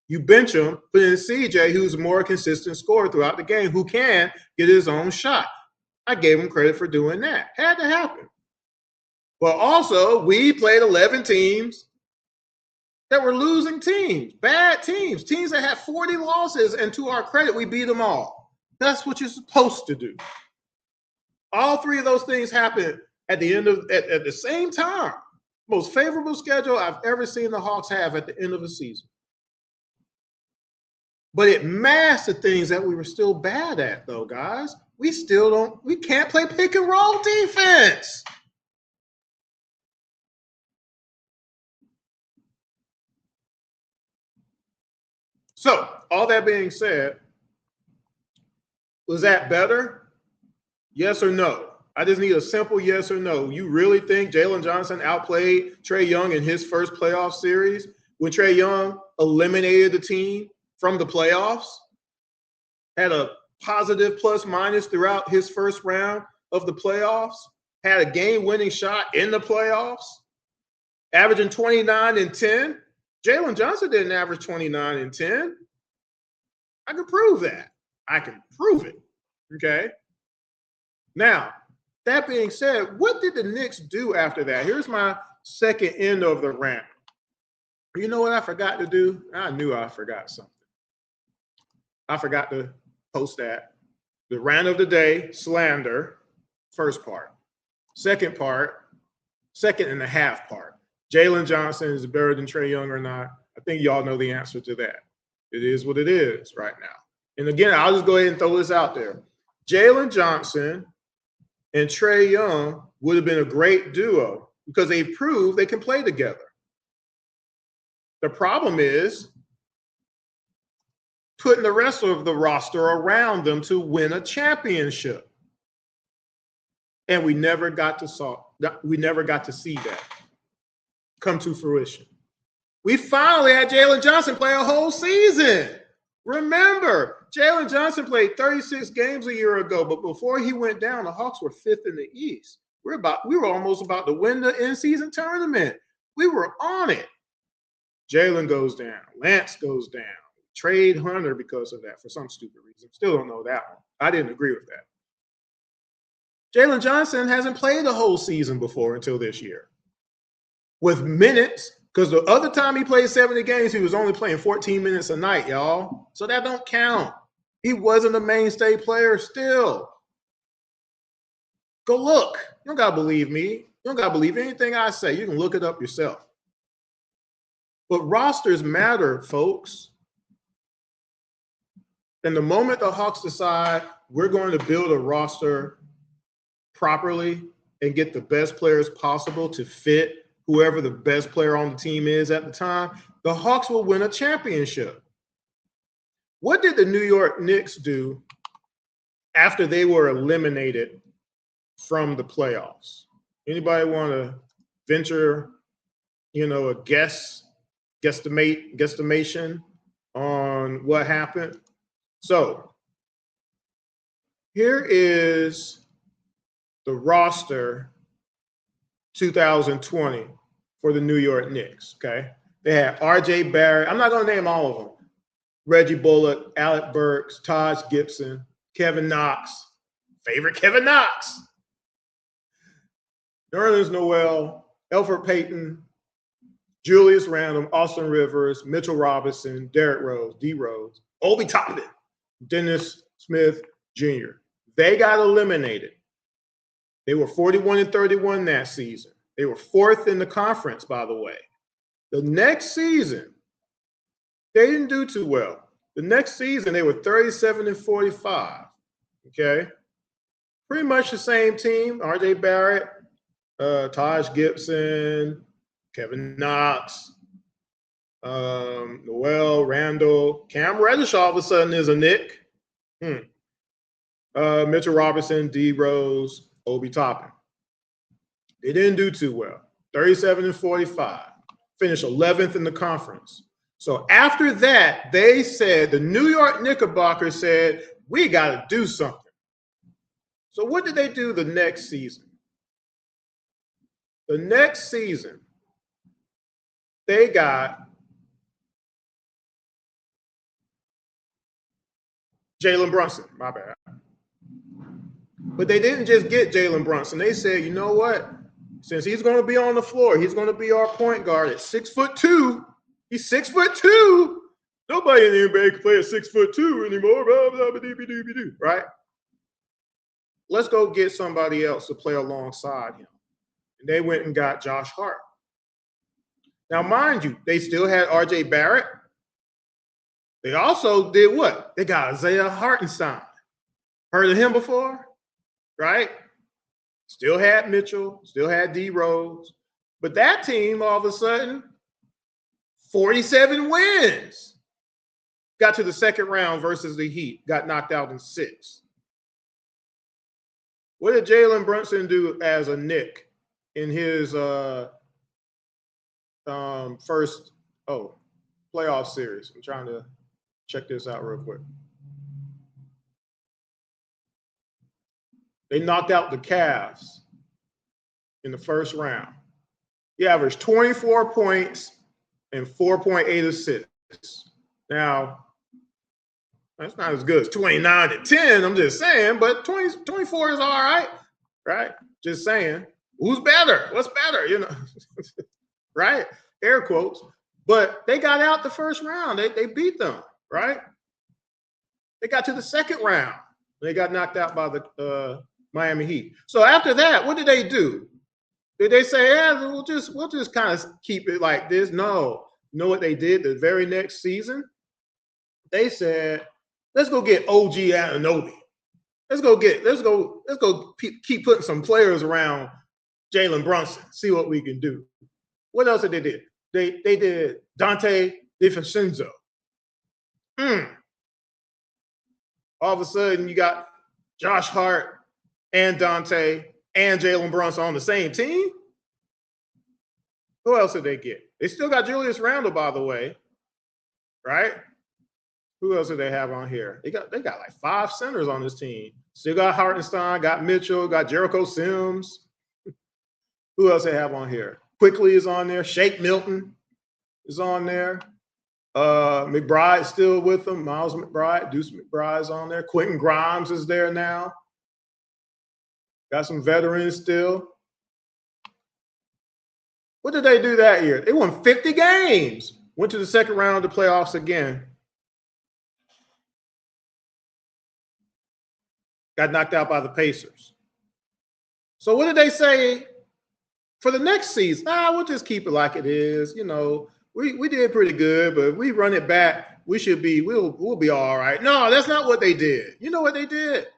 You bench him, put in CJ, who's a more consistent scorer throughout the game, who can get his own shot. I gave him credit for doing that. Had to happen. But also, we played 11 teams that were losing teams, bad teams, teams that had 40 losses, and to our credit, we beat them all. That's what you're supposed to do. All three of those things happened at the same time. Most favorable schedule I've ever seen the Hawks have at the end of a season. But it masked the things that we were still bad at, though, guys. We can't play pick and roll defense. So, all that being said, was that better? Yes or no? I just need a simple yes or no. You really think Jalen Johnson outplayed Trae Young in his first playoff series when Trae Young eliminated the team from the playoffs? Had a positive plus minus throughout his first round of the playoffs? Had a game-winning shot in the playoffs? Averaging 29 and 10? Jalen Johnson didn't average 29 and 10. I can prove that. I can prove it. Okay? Now, that being said, what did the Knicks do after that? Here's my second end of the rant. You know what I forgot to do? I knew I forgot something. I forgot to post that. The rant of the day, slander, first part. Second part, second and a half part. Jalen Johnson is better than Trae Young or not? I think y'all know the answer to that. It is what it is right now. And again, I'll just go ahead and throw this out there. Jalen Johnson and Trae Young would have been a great duo because they proved they can play together. The problem is putting the rest of the roster around them to win a championship. And we never got to see that come to fruition. We finally had Jalen Johnson play a whole season. Remember, Jalen Johnson played 36 games a year ago, but before he went down, the Hawks were 5th in the East. We were almost about to win the in-season tournament. We were on it. Jalen goes down. Lance goes down. Trade Hunter because of that for some stupid reason. Still don't know that one. I didn't agree with that. Jalen Johnson hasn't played the whole season before until this year. With minutes, because the other time he played 70 games, he was only playing 14 minutes a night, y'all. So that don't count. He wasn't a mainstay player still. Go look. You don't got to believe me. You don't got to believe anything I say. You can look it up yourself. But rosters matter, folks. And the moment the Hawks decide we're going to build a roster properly and get the best players possible to fit whoever the best player on the team is at the time, the Hawks will win a championship. What did the New York Knicks do after they were eliminated from the playoffs? Anybody want to venture, a guesstimation on what happened? So here is the roster 2020 for the New York Knicks. Okay. They had RJ Barrett. I'm not going to name all of them. Reggie Bullock, Alec Burks, Taj Gibson, Kevin Knox, favorite Kevin Knox, Nerlens Noel, Elfrid Payton, Julius Randle, Austin Rivers, Mitchell Robinson, Derrick Rose, D. Rose, Obi Toppin, Dennis Smith Jr. They got eliminated. They were 41-31 that season. They were fourth in the conference, by the way. The next season, they didn't do too well. The next season, they were 37-45. Okay. Pretty much the same team. RJ Barrett, Taj Gibson, Kevin Knox, Noel, Randall, Cam Reddish all of a sudden is a Knick. Mitchell Robinson, D. Rose, Obi Toppin. They didn't do too well. 37-45. Finished 11th in the conference. So after that, they said, the New York Knickerbockers said, we got to do something. So what did they do the next season? The next season, they got Jalen Brunson, my bad. But they didn't just get Jalen Brunson. They said, you know what? Since he's going to be on the floor, he's going to be our point guard at 6'2". He's 6'2". Nobody in the NBA can play at 6'2" anymore. Right? Let's go get somebody else to play alongside him. And they went and got Josh Hart. Now, mind you, they still had RJ Barrett. They also did what? They got Isaiah Hartenstein. Heard of him before? Right? Still had Mitchell, still had D. Rose. But that team, all of a sudden, 47 wins. Got to the second round versus the Heat. Got knocked out in 6. What did Jalen Brunson do as a Knick in his first playoff series? I'm trying to check this out real quick. They knocked out the Cavs in the first round. He averaged 24 points and 4.8 assists. Now, that's not as good as 29-10, I'm just saying, but 24 is all right, right? Just saying. Who's better? What's better? Right? Air quotes. But they got out the first round. They beat them, right? They got to the second round. They got knocked out by the Miami Heat. So after that, what did they do? Did they say, yeah, we'll just kind of keep it like this? No. You know what they did the very next season? They said, let's go get OG Anunoby. Let's go keep putting some players around Jalen Brunson, see what we can do. What else did they do? They did Dante DiVincenzo. All of a sudden, you got Josh Hart and Dante and Jalen Brunson on the same team. Who else did they get? They still got Julius Randle, by the way, right? Who else did they have on here? They got like 5 centers on this team. Still got Hartenstein, got Mitchell, got Jericho Sims. Who else they have on here? Quickly is on there. Shake Milton is on there. McBride's still with them. Miles McBride, Deuce McBride's on there. Quentin Grimes is there now. Got some veterans still. What did they do that year? They won 50 games. Went to the second round of the playoffs again. Got knocked out by the Pacers. So what did they say for the next season? We'll just keep it like it is. We did pretty good, but if we run it back, we'll be all right. No, that's not what they did. You know what they did?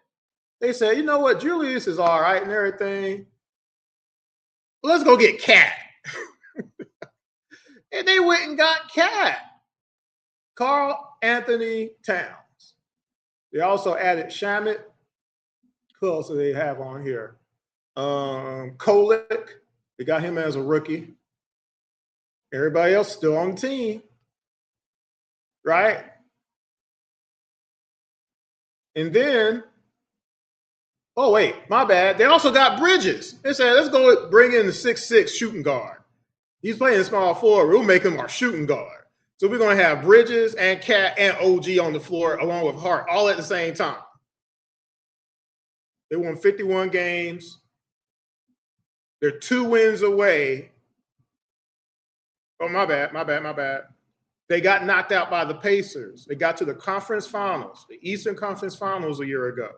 They said, you know what, Julius is all right and everything. Let's go get Cat. And they went and got Cat. Karl Anthony Towns. They also added Shamet. Who else do they have on here? Kolek. They got him as a rookie. Everybody else still on the team, right? And then, oh wait, my bad. They also got Bridges. They said, let's go bring in the 6'6" shooting guard. He's playing small forward. We'll make him our shooting guard. So we're going to have Bridges and Cat and OG on the floor along with Hart all at the same time. They won 51 games. They're 2 wins away. Oh, my bad. They got knocked out by the Pacers. They got to the conference finals, the Eastern Conference Finals a year ago.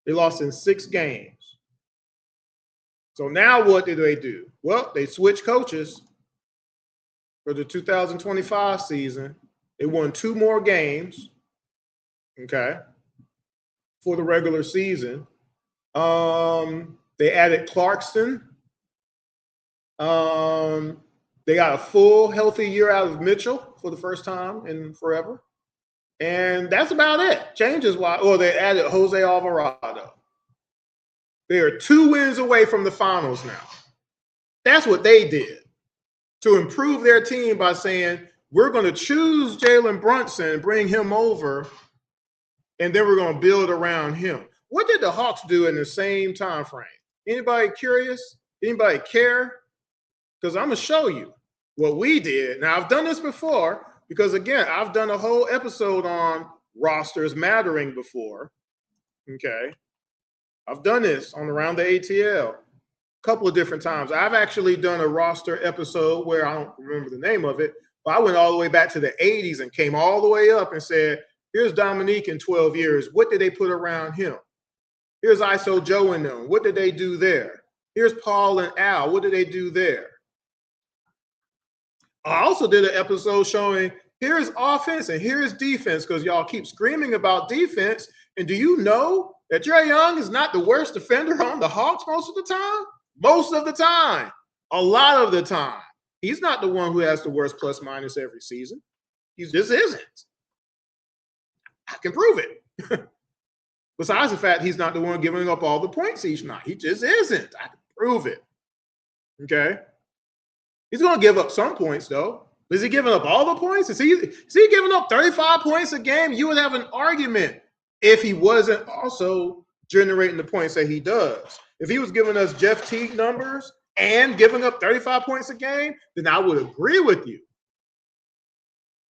They lost in 6 games. So now what do they do? Well, they switched coaches for the 2025 season. They won 2 more games, okay, for the regular season. They added Clarkson. They got a full, healthy year out of Mitchell for the first time in forever. And that's about it. Changes-wise, or they added Jose Alvarado. They are 2 wins away from the finals now. That's what they did to improve their team by saying, we're going to choose Jalen Brunson, bring him over, and then we're going to build around him. What did the Hawks do in the same time frame? Anybody curious? Anybody care? Because I'm going to show you what we did. Now, I've done this before because, again, I've done a whole episode on rosters mattering before. Okay. I've done this on Around the ATL a couple of different times. I've actually done a roster episode where I don't remember the name of it, but I went all the way back to the 80s and came all the way up and said, here's Dominique in 12 years. What did they put around him? Here's ISO Joe and them. What did they do there? Here's Paul and Al. What did they do there? I also did an episode showing here's offense and here's defense because y'all keep screaming about defense. And do you know that Trae Young is not the worst defender on the Hawks most of the time? Most of the time. A lot of the time. He's not the one who has the worst plus minus every season. He just isn't. I can prove it. Besides the fact he's not the one giving up all the points each night. He just isn't. I can prove it. Okay? He's going to give up some points, though. Is he giving up all the points? Is he giving up 35 points a game? You would have an argument if he wasn't also generating the points that he does. If he was giving us Jeff Teague numbers and giving up 35 points a game, then I would agree with you.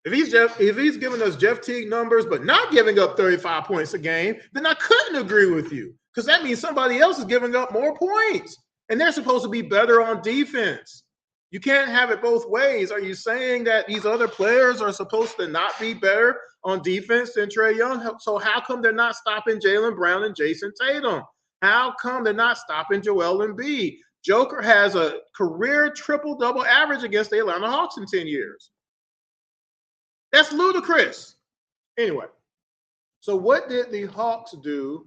If he's giving us Jeff Teague numbers but not giving up 35 points a game, then I couldn't agree with you because that means somebody else is giving up more points, and they're supposed to be better on defense. You can't have it both ways. Are you saying that these other players are supposed to not be better on defense than Trae Young? So how come they're not stopping Jaylen Brown and Jason Tatum? How come they're not stopping Joel Embiid? Joker has a career triple-double average against the Atlanta Hawks in 10 years. That's ludicrous. Anyway, so what did the Hawks do?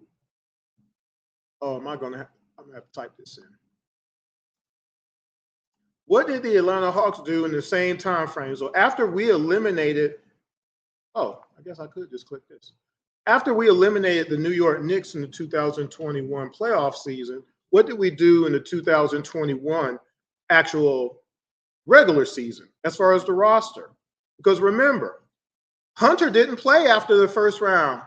Oh, I'm going to have to type this in. What did the Atlanta Hawks do in the same time frame? So after we eliminated, I guess I could just click this. After we eliminated the New York Knicks in the 2021 playoff season, what did we do in the 2021 actual regular season as far as the roster? Because remember, Hunter didn't play after the first round.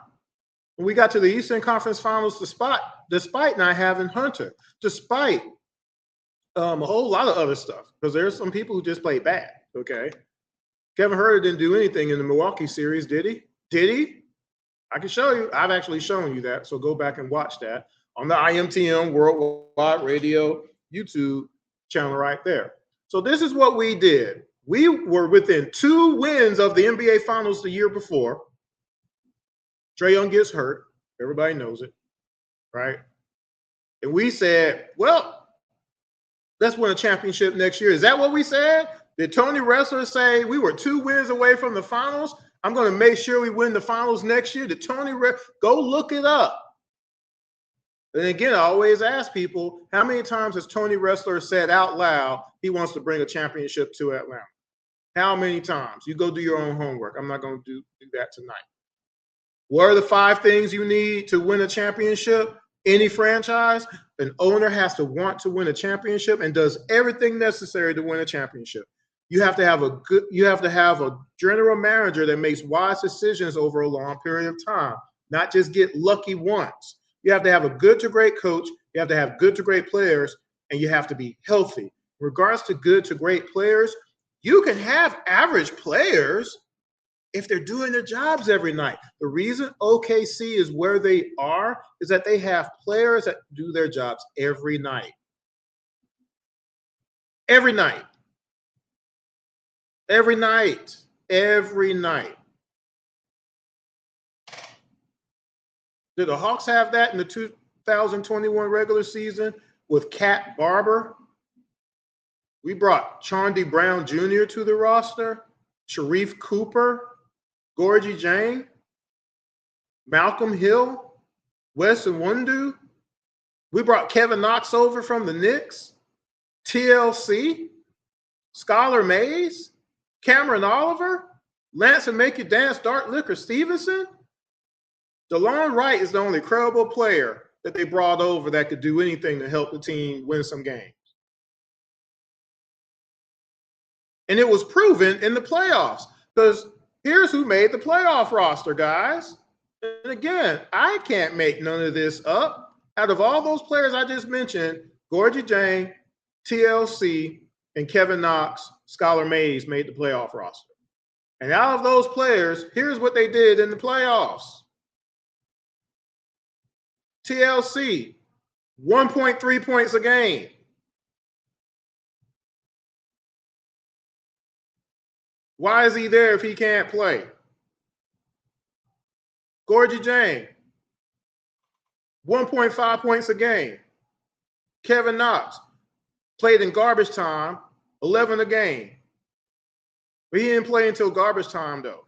When we got to the Eastern Conference Finals, despite not having Hunter, despite a whole lot of other stuff, because there's some people who just play bad, okay? Kevin Huerter didn't do anything in the Milwaukee series, did he? Did he? I can show you. I've actually shown you that, so go back and watch that on the IMTM Worldwide Radio YouTube channel right there. So this is what we did. We were within 2 wins of the NBA Finals the year before. Trae Young gets hurt. Everybody knows it, right? And we said, well, let's win a championship next year. Is that what we said? Did Tony Wrestler say we were 2 wins away from the finals? I'm going to make sure we win the finals next year. Did Tony go look it up? And again, I always ask people, how many times has Tony Wrestler said out loud he wants to bring a championship to Atlanta? How many times? You go do your own homework. I'm not going to do that tonight. What are the 5 things you need to win a championship? Any franchise, an owner has to want to win a championship and does everything necessary to win a championship. You have to have a general manager that makes wise decisions over a long period of time, not just get lucky once. You have to have a good to great coach, you have to have good to great players, and you have to be healthy. In regards to good to great players, you can have average players if they're doing their jobs every night. The reason OKC is where they are is that they have players that do their jobs every night. Every night. Every night. Every night. Did the Hawks have that in the 2021 regular season with Cat Barber? We brought Chauncey Brown Jr. to the roster, Sharif Cooper, Gorgie Jane, Malcolm Hill, Wes Iwundu. We brought Kevin Knox over from the Knicks, TLC, Skylar Mays, Cameron Oliver, Lance and Make You Dance, Dart Liquor Stevenson. DeLon Wright is the only credible player that they brought over that could do anything to help the team win some games. And it was proven in the playoffs because here's who made the playoff roster, guys. And again, I can't make none of this up. Out of all those players I just mentioned, Gorgie Jane, TLC, and Kevin Knox, Skylar Mays made the playoff roster. And out of those players, here's what they did in the playoffs. TLC, 1.3 points a game. Why is he there if he can't play? Gorgie Jane, 1.5 points a game. Kevin Knox played in garbage time, 11 a game. But he didn't play until garbage time, though.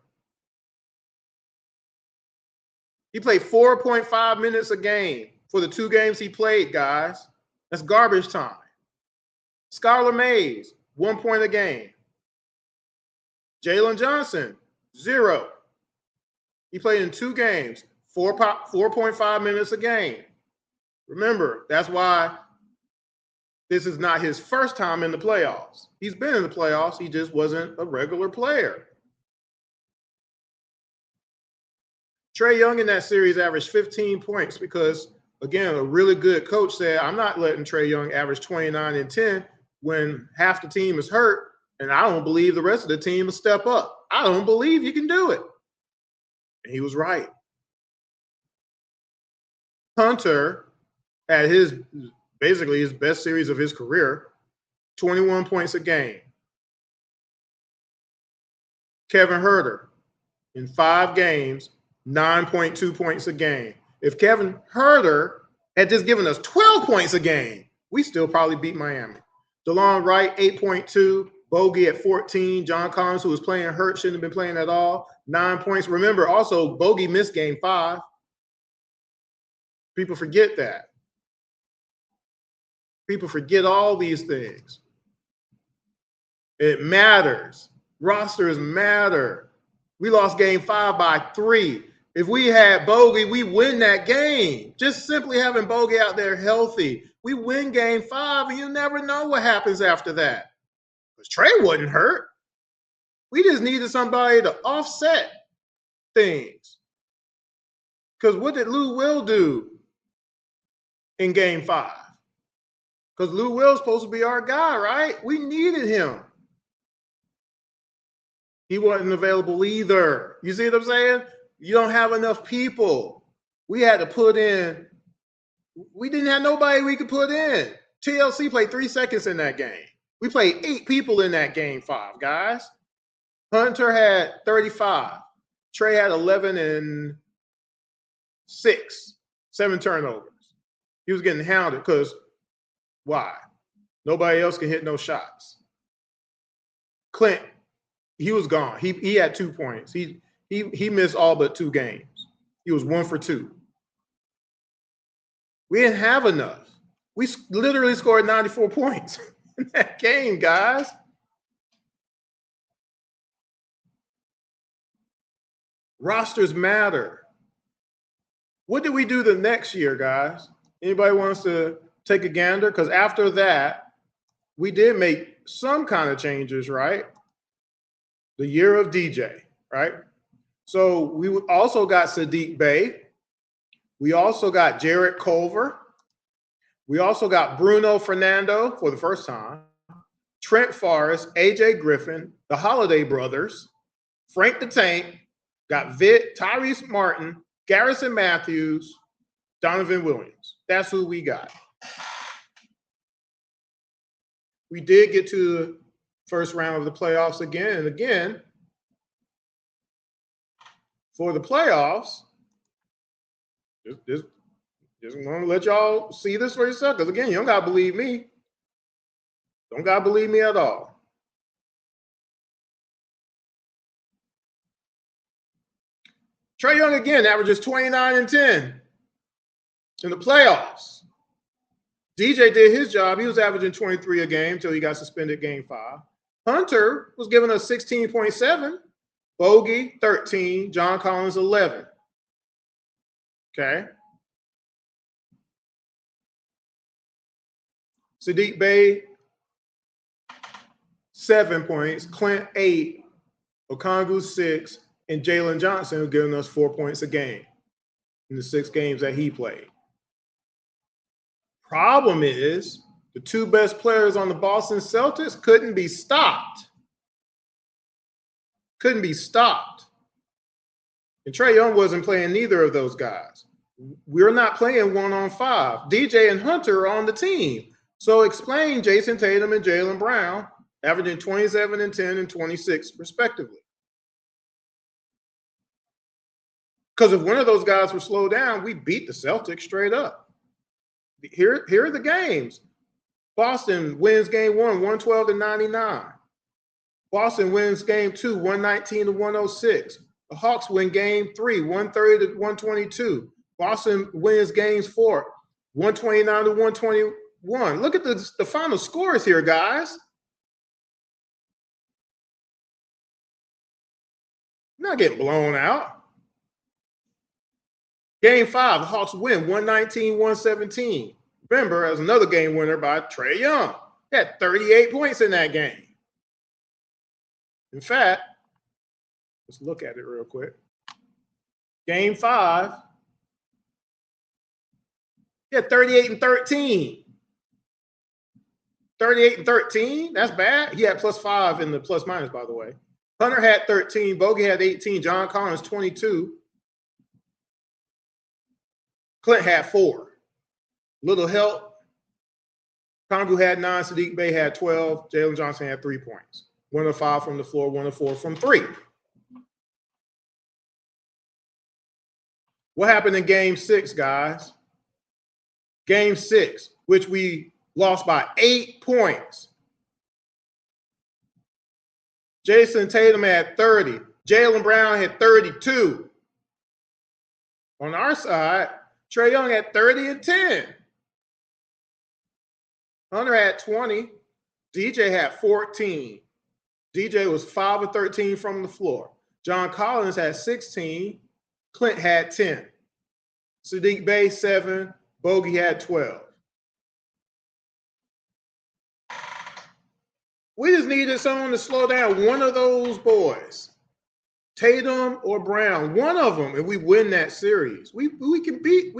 He played 4.5 minutes a game for the 2 games he played, guys. That's garbage time. Skylar Mays, 1 point a game. Jalen Johnson, 0. He played in 2 games, 4.5 minutes a game. Remember, that's why this is not his first time in the playoffs. He's been in the playoffs. He just wasn't a regular player. Trae Young in that series averaged 15 points because, again, a really good coach said, I'm not letting Trae Young average 29 and 10 when half the team is hurt, and I don't believe the rest of the team will step up. I don't believe you can do it. And he was right. Hunter had basically his best series of his career, 21 points a game. Kevin Huerter, in 5 games, 9.2 points a game. If Kevin Huerter had just given us 12 points a game, we still probably beat Miami. DeLon Wright, 8.2. Bogey at 14. John Collins, who was playing hurt, shouldn't have been playing at all. 9 points. Remember, also, Bogey missed game 5. People forget that. People forget all these things. It matters. Rosters matter. We lost game 5 by 3. If we had Bogey, we win that game. Just simply having Bogey out there healthy. We win game 5, and you never know what happens after that. Because Trae wasn't hurt. We just needed somebody to offset things. Because what did Lou Will do in game 5? Because Lou Will's supposed to be our guy, right? We needed him. He wasn't available either. You see what I'm saying? You don't have enough people. We had to put in. We didn't have nobody we could put in. TLC played 3 seconds in that game. We played 8 people in that game 5, guys. Hunter had 35. Trae had 11 and 6. 7 turnovers. He was getting hounded because why? Nobody else can hit no shots. Clint, he was gone. He had 2 points. He missed all but 2 games. He was 1 for 2. We didn't have enough. We literally scored 94 points in that game, guys. Rosters matter. What did we do the next year, guys? Anybody wants to take a gander? Because after that, we did make some kind of changes, right? The year of DJ, right? So we also got Sadiq Bey. We also got Jarrett Culver. We also got Bruno Fernando for the first time, Trent Forrest, AJ Griffin, the Holiday Brothers, Frank the Tank, got Tyrese Martin, Garrison Matthews, Donovan Williams. That's who we got. We did get to the first round of the playoffs again and again. For the playoffs, just want to let y'all see this for yourself. Because again, you don't got to believe me. Don't got to believe me at all. Trae Young again averages 29 and 10 in the playoffs. DJ did his job. He was averaging 23 a game until he got suspended game 5. Hunter was giving us 16.7. Bogey, 13. John Collins, 11. Okay. Sadiq Bey, 7 points. Clint, 8. Okongwu, 6. And Jalen Johnson, who's giving us 4 points a game in the 6 games that he played. Problem is, the 2 best players on the Boston Celtics couldn't be stopped. Couldn't be stopped. And Trae Young wasn't playing neither of those guys. We're not playing 1-on-5. DJ and Hunter are on the team. So explain Jason Tatum and Jalen Brown averaging 27 and 10 and 26 respectively. Because if one of those guys were slowed down, we beat the Celtics straight up. Here are the games. Boston wins game 1, 112-99. Boston wins game 2, 119-106. The Hawks win game 3, 130-122. Boston wins games 4, 129-121. Look at the final scores here, guys. Not getting blown out. Game 5, the Hawks win 119-117. Remember, as another game winner by Trae Young. He had 38 points in that game. In fact, let's look at it real quick. Game 5, he had 38 and 13. 38 and 13, that's bad. He had +5 in the plus minus, by the way. Hunter had 13, Bogey had 18, John Collins 22. Clint had 4. Little help. Okongwu had 9, Sadiq Bey had 12, Jalen Johnson had 3 points. 1 of 5 from the floor, 1 of 4 from 3. What happened in game 6, guys? Game 6, which we lost by 8 points. Jason Tatum had 30. Jalen Brown had 32. On our side, Trae Young had 30 and 10. Hunter had 20. DJ had 14. DJ was 5 of 13 from the floor. John Collins had 16. Clint had 10. Sadiq Bey, 7. Bogey had 12. We just needed someone to slow down one of those boys. Tatum or Brown, one of them, and we win that series. We could beat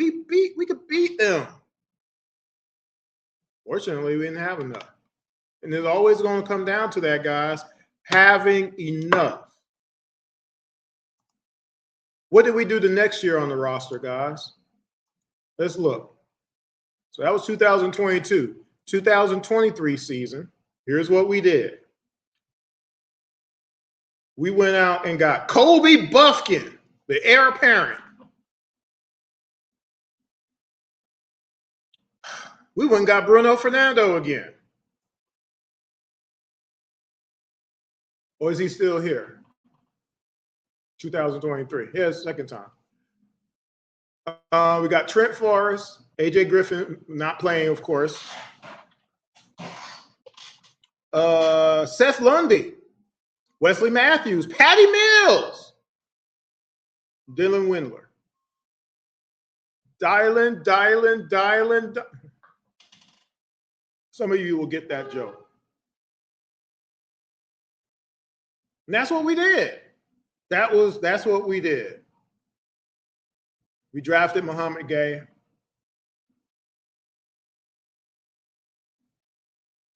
them. Fortunately, we didn't have enough. And it's always going to come down to that, guys, having enough. What did we do the next year on the roster, guys? Let's look. So that was 2022. 2023 season, here's what we did. We went out and got Kobe Buffkin, the heir apparent. We went and got Bruno Fernando again. Or is he still here? 2023. Yeah, second time. We got Trent Forrest, AJ Griffin, not playing, of course. Seth Lundy, Wesley Matthews, Patty Mills. Dylan Windler. Dialing. Some of you will get that joke. And that's what we did. That's what we did. We drafted Muhammad Gay.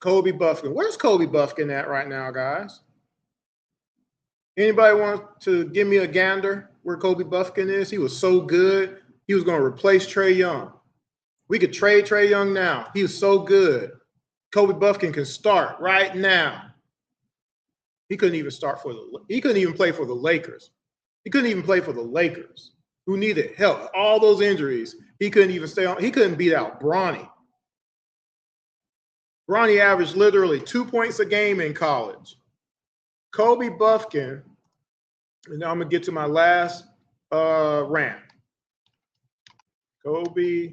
Kobe Buffkin. Where's Kobe Buffkin at right now, guys? Anybody want to give me a gander where Kobe Buffkin is? He was so good. He was going to replace Trae Young. We could trade Trae Young now. He was so good. Kobe Buffkin can start right now. He couldn't even he couldn't even play for the Lakers. He couldn't even play for the Lakers, who needed help. All those injuries. He couldn't even stay on. He couldn't beat out Bronny. Bronny averaged literally 2 points a game in college. Kobe Buffkin, and now I'm going to get to my last rant. Kobe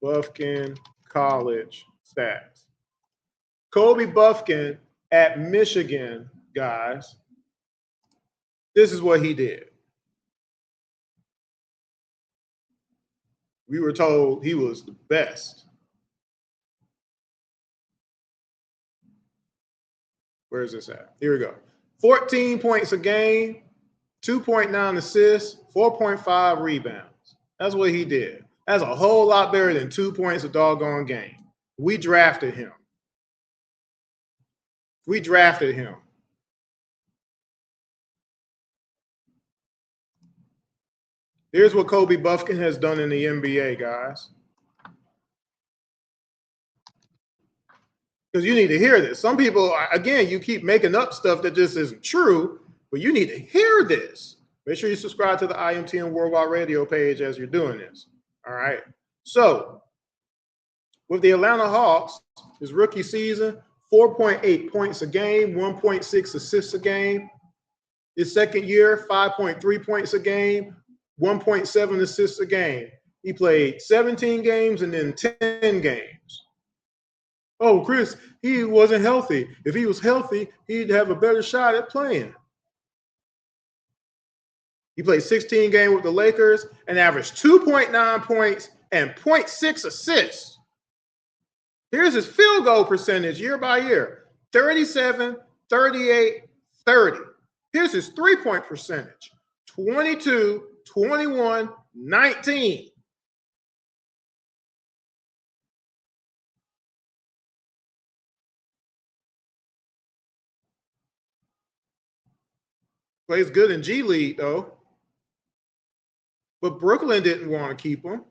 Buffkin college stats. Kobe Buffkin at Michigan, guys, this is what he did. We were told he was the best. Where is this at? Here we go. 14 points a game, 2.9 assists, 4.5 rebounds. That's what he did. That's a whole lot better than 2 points a doggone game. We drafted him. Here's what Kobe Buffkin has done in the NBA, guys. Because you need to hear this. Some people, again, you keep making up stuff that just isn't true, but you need to hear this. Make sure you subscribe to the IMTN Worldwide Radio page as you're doing this. All right. So, with the Atlanta Hawks, his rookie season, 4.8 points a game, 1.6 assists a game. His second year, 5.3 points a game, 1.7 assists a game. He played 17 games and then 10 games. Oh, Chris, he wasn't healthy. If he was healthy, he'd have a better shot at playing. He played 16 games with the Lakers and averaged 2.9 points and 0.6 assists. Here's his field goal percentage year by year, 37, 38, 30. Here's his three-point percentage, 22, 21, 19. Plays good in G League, though. But Brooklyn didn't want to keep him.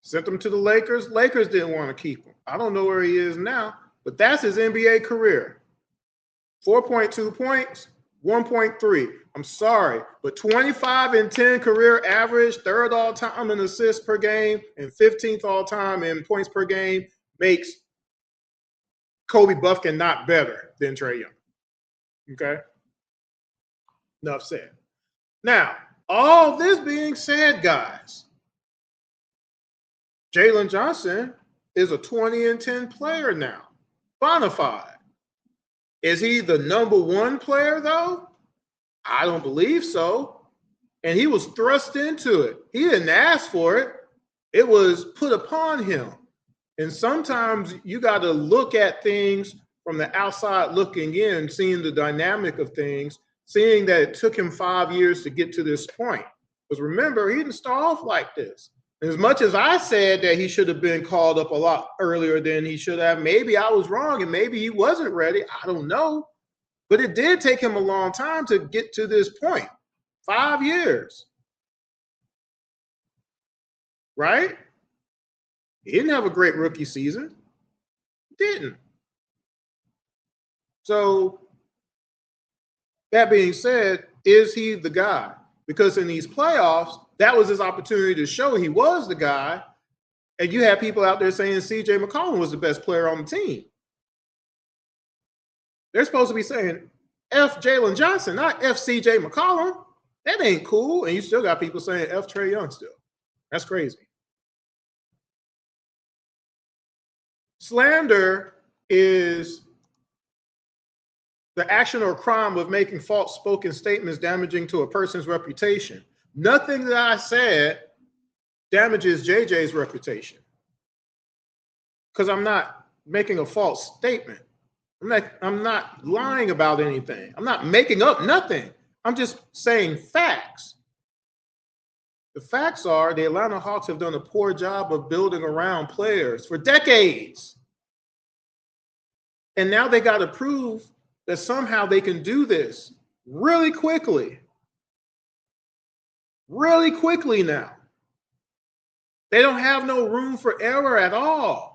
Sent him to the Lakers. Lakers didn't want to keep him. I don't know where he is now, but that's his NBA career. 4.2 points, 1.3. I'm sorry, but 25 and 10 career average, third all-time in assists per game, and 15th all-time in points per game makes Kobe Buffkin not better than Trae Young. Okay? Enough said. Now, all this being said, guys, Jalen Johnson is a 20 and 10 player now, bona fide. Is he the number one player, though? I don't believe so. And he was thrust into it. He didn't ask for it. It was put upon him. And sometimes you got to look at things from the outside looking in, seeing the dynamic of things, seeing that it took him 5 years to get to this point. Because remember, he didn't start off like this. As much as I said that he should have been called up a lot earlier than he should have, maybe I was wrong and maybe he wasn't ready. I don't know. But it did take him a long time to get to this point. 5 years. Right? He didn't have a great rookie season. Didn't. So, that being said, is he the guy? Because in these playoffs, that was his opportunity to show he was the guy. And you have people out there saying C.J. McCollum was the best player on the team. They're supposed to be saying F. Jalen Johnson, not F. C.J. McCollum. That ain't cool. And you still got people saying F. Trae Young still. That's crazy. Slander is the action or crime of making false spoken statements damaging to a person's reputation. Nothing that I said damages JJ's reputation because I'm not making a false statement. I'm not lying about anything. I'm not making up nothing. I'm just saying facts. The facts are the Atlanta Hawks have done a poor job of building around players for decades. And now they got to prove that somehow they can do this really quickly. Really quickly now. They don't have no room for error at all.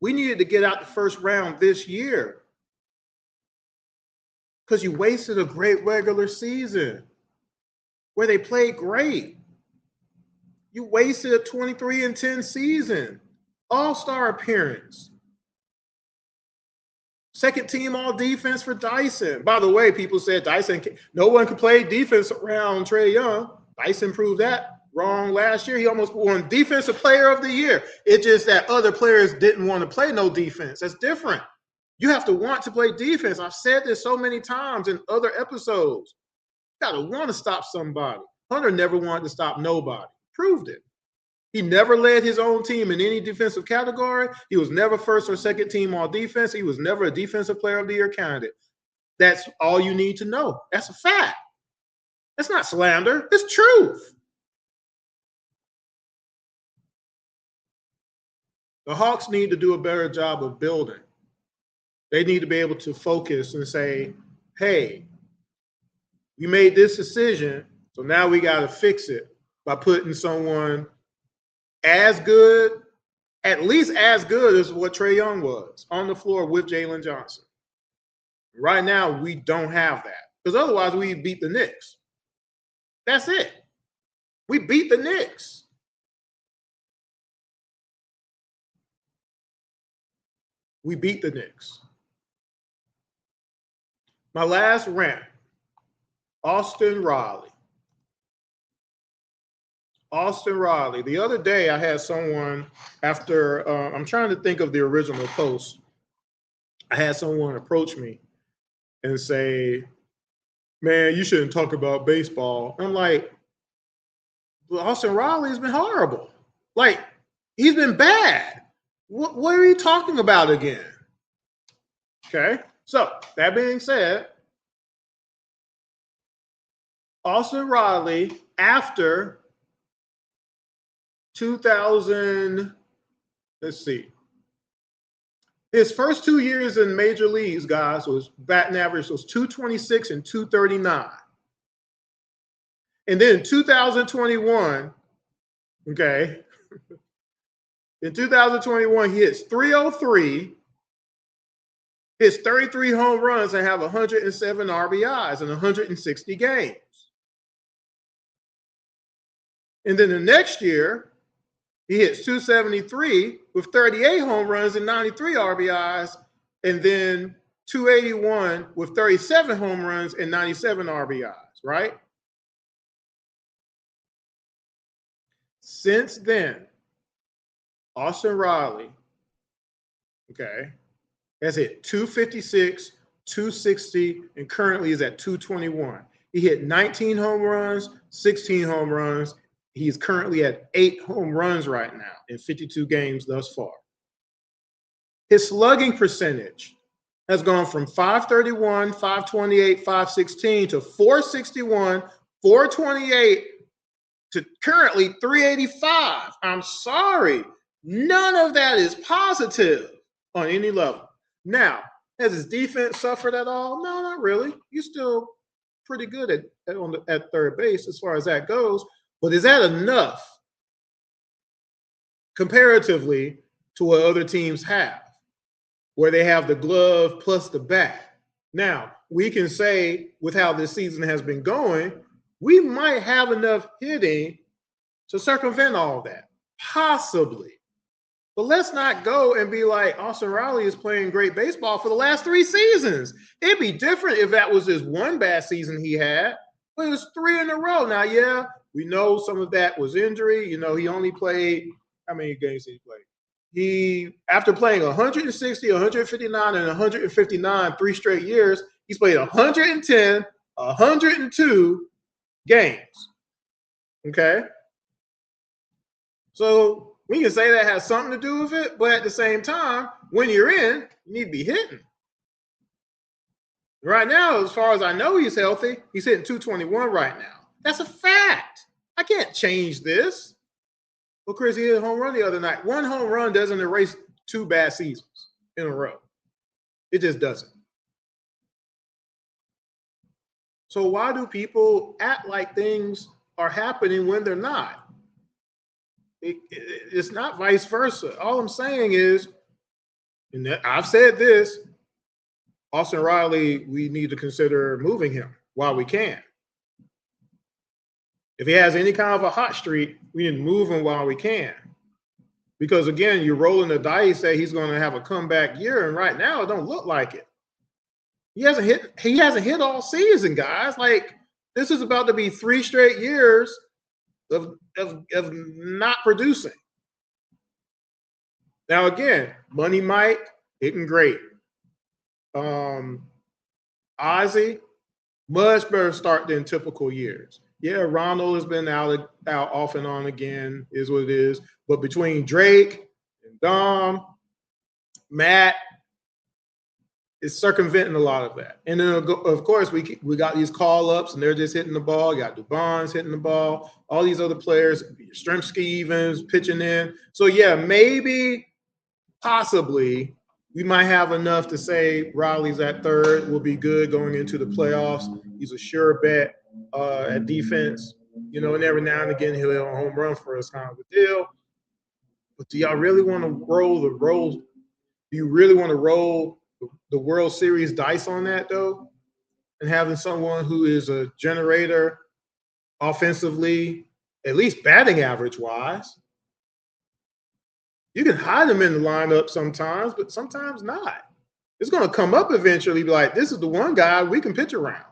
We needed to get out the first round this year because you wasted a great regular season where they played great. You wasted a 23-10 season, all-star appearance. Second team all defense for Dyson. By the way, people said Dyson, no one could play defense around Trae Young. Dyson proved that wrong last year. He almost won Defensive Player of the Year. It's just that other players didn't want to play no defense. That's different. You have to want to play defense. I've said this so many times in other episodes. You got to want to stop somebody. Hunter never wanted to stop nobody. Proved it. He never led his own team in any defensive category. He was never first or second team all defense. He was never a Defensive Player of the Year candidate. That's all you need to know. That's a fact. That's not slander. It's truth. The Hawks need to do a better job of building. They need to be able to focus and say, hey, we made this decision, so now we got to fix it by putting someone as good, at least as good as what Trae Young was on the floor with Jalen Johnson. Right now, we don't have that because otherwise we beat the Knicks. That's it. We beat the Knicks. We beat the Knicks. My last rant, Austin Riley. Austin Riley. The other day I had someone after, I'm trying to think of the original post. I had someone approach me and say, man, you shouldn't talk about baseball. I'm like, well, Austin Riley has been horrible. Like, he's been bad. What are you talking about again? Okay, so that being said, Austin Riley, after 2000, let's see, his first 2 years in major leagues, guys, was batting average was 226 and 239. And then in 2021, okay, in 2021, he hits 303, hits 33 home runs, and have 107 RBIs in 160 games. And then the next year, he hits 273 with 38 home runs and 93 RBIs, and then 281 with 37 home runs and 97 RBIs, right? Since then, Austin Riley, okay, has hit 256, 260, and currently is at 221. He hit 19 home runs, 16 home runs. He's currently at 8 home runs right now in 52 games thus far. His slugging percentage has gone from 531, 528, 516 to 461, 428 to currently 385. I'm sorry. None of that is positive on any level. Now, has his defense suffered at all? No, not really. He's still pretty good at third base as far as that goes. But is that enough comparatively to what other teams have, where they have the glove plus the bat? Now, we can say with how this season has been going, we might have enough hitting to circumvent all of that, possibly. But let's not go and be like, Austin Riley is playing great baseball for the last 3 seasons. It'd be different if that was just one bad season he had, but it was 3 in a row. Now, yeah, we know some of that was injury. You know, he only played, how many games did he play? He, after playing 160, 159, and 159 3 straight years, he's played 110, 102 games. Okay. So we can say that has something to do with it, but at the same time, when you're in, you need to be hitting. Right now, as far as I know, he's healthy. He's hitting 221 right now. That's a fact. I can't change this. Well, Chris, he hit a home run the other night. One home run doesn't erase 2 bad seasons in a row. It just doesn't. So why do people act like things are happening when they're not? It's not vice versa. All I'm saying is, and I've said this, Austin Riley, we need to consider moving him while we can. If he has any kind of a hot streak, we need to move him while we can. Because again, you're rolling the dice that he's going to have a comeback year, and right now it don't look like it. He hasn't hit all season, guys. Like, this is about to be 3 straight years of not producing. Now again, Money Mike hitting great. Ozzy, much better start than typical years. Yeah, Ronald has been out off and on again, is what it is. But between Drake and Dom, Matt, it's circumventing a lot of that. And then, of course, we got these call-ups, and they're just hitting the ball. You got Dubon's hitting the ball. All these other players, Stremski evens, pitching in. So, yeah, maybe, possibly, we might have enough to say Riley's at third, will be good going into the playoffs. He's a sure bet at defense. You know, and every now and again he'll hit a home run for us, kind of a deal. But do y'all really want to roll the roll? Do you really want to roll the World Series dice on that, though? And having someone who is a generator offensively, at least batting average wise. You can hide them in the lineup sometimes, but sometimes not. It's going to come up eventually, be like, this is the one guy we can pitch around.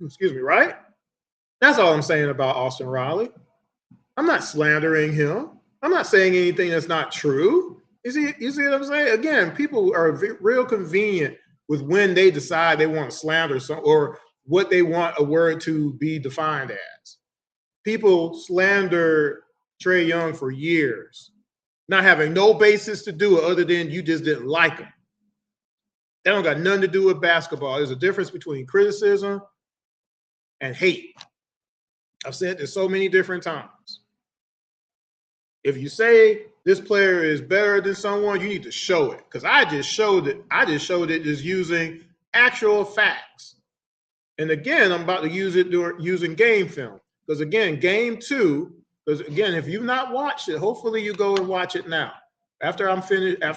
Excuse me, right? That's all I'm saying about Austin Riley. I'm not slandering him. I'm not saying anything that's not true. You see what I'm saying? Again, people are real convenient with when they decide they want to slander or what they want a word to be defined as. People slander Trae Young for years, not having no basis to do it other than you just didn't like him. That don't got nothing to do with basketball. There's a difference between criticism and hate. I've said this so many different times. If you say this player is better than someone, you need to show it. Because I just showed it. Just using actual facts. And again, I'm about to use it using game film. Because again, game 2, because again, if you've not watched it, hopefully you go and watch it now. After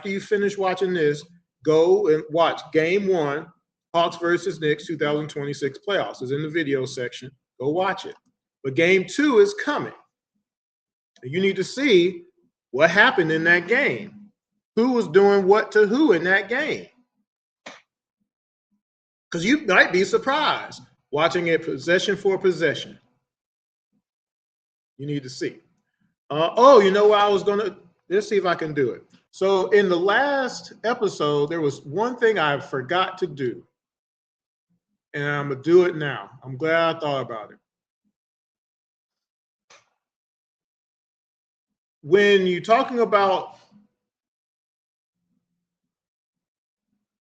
you finish watching this, go and watch game 1, Hawks versus Knicks 2026 playoffs. It's in the video section. Go watch it. But game 2 is coming. You need to see what happened in that game. Who was doing what to who in that game? Because you might be surprised watching it possession for possession. You need to see. You know what I was going to, let's see if I can do it. So in the last episode, there was one thing I forgot to do. And I'm going to do it now. I'm glad I thought about it. When you're talking about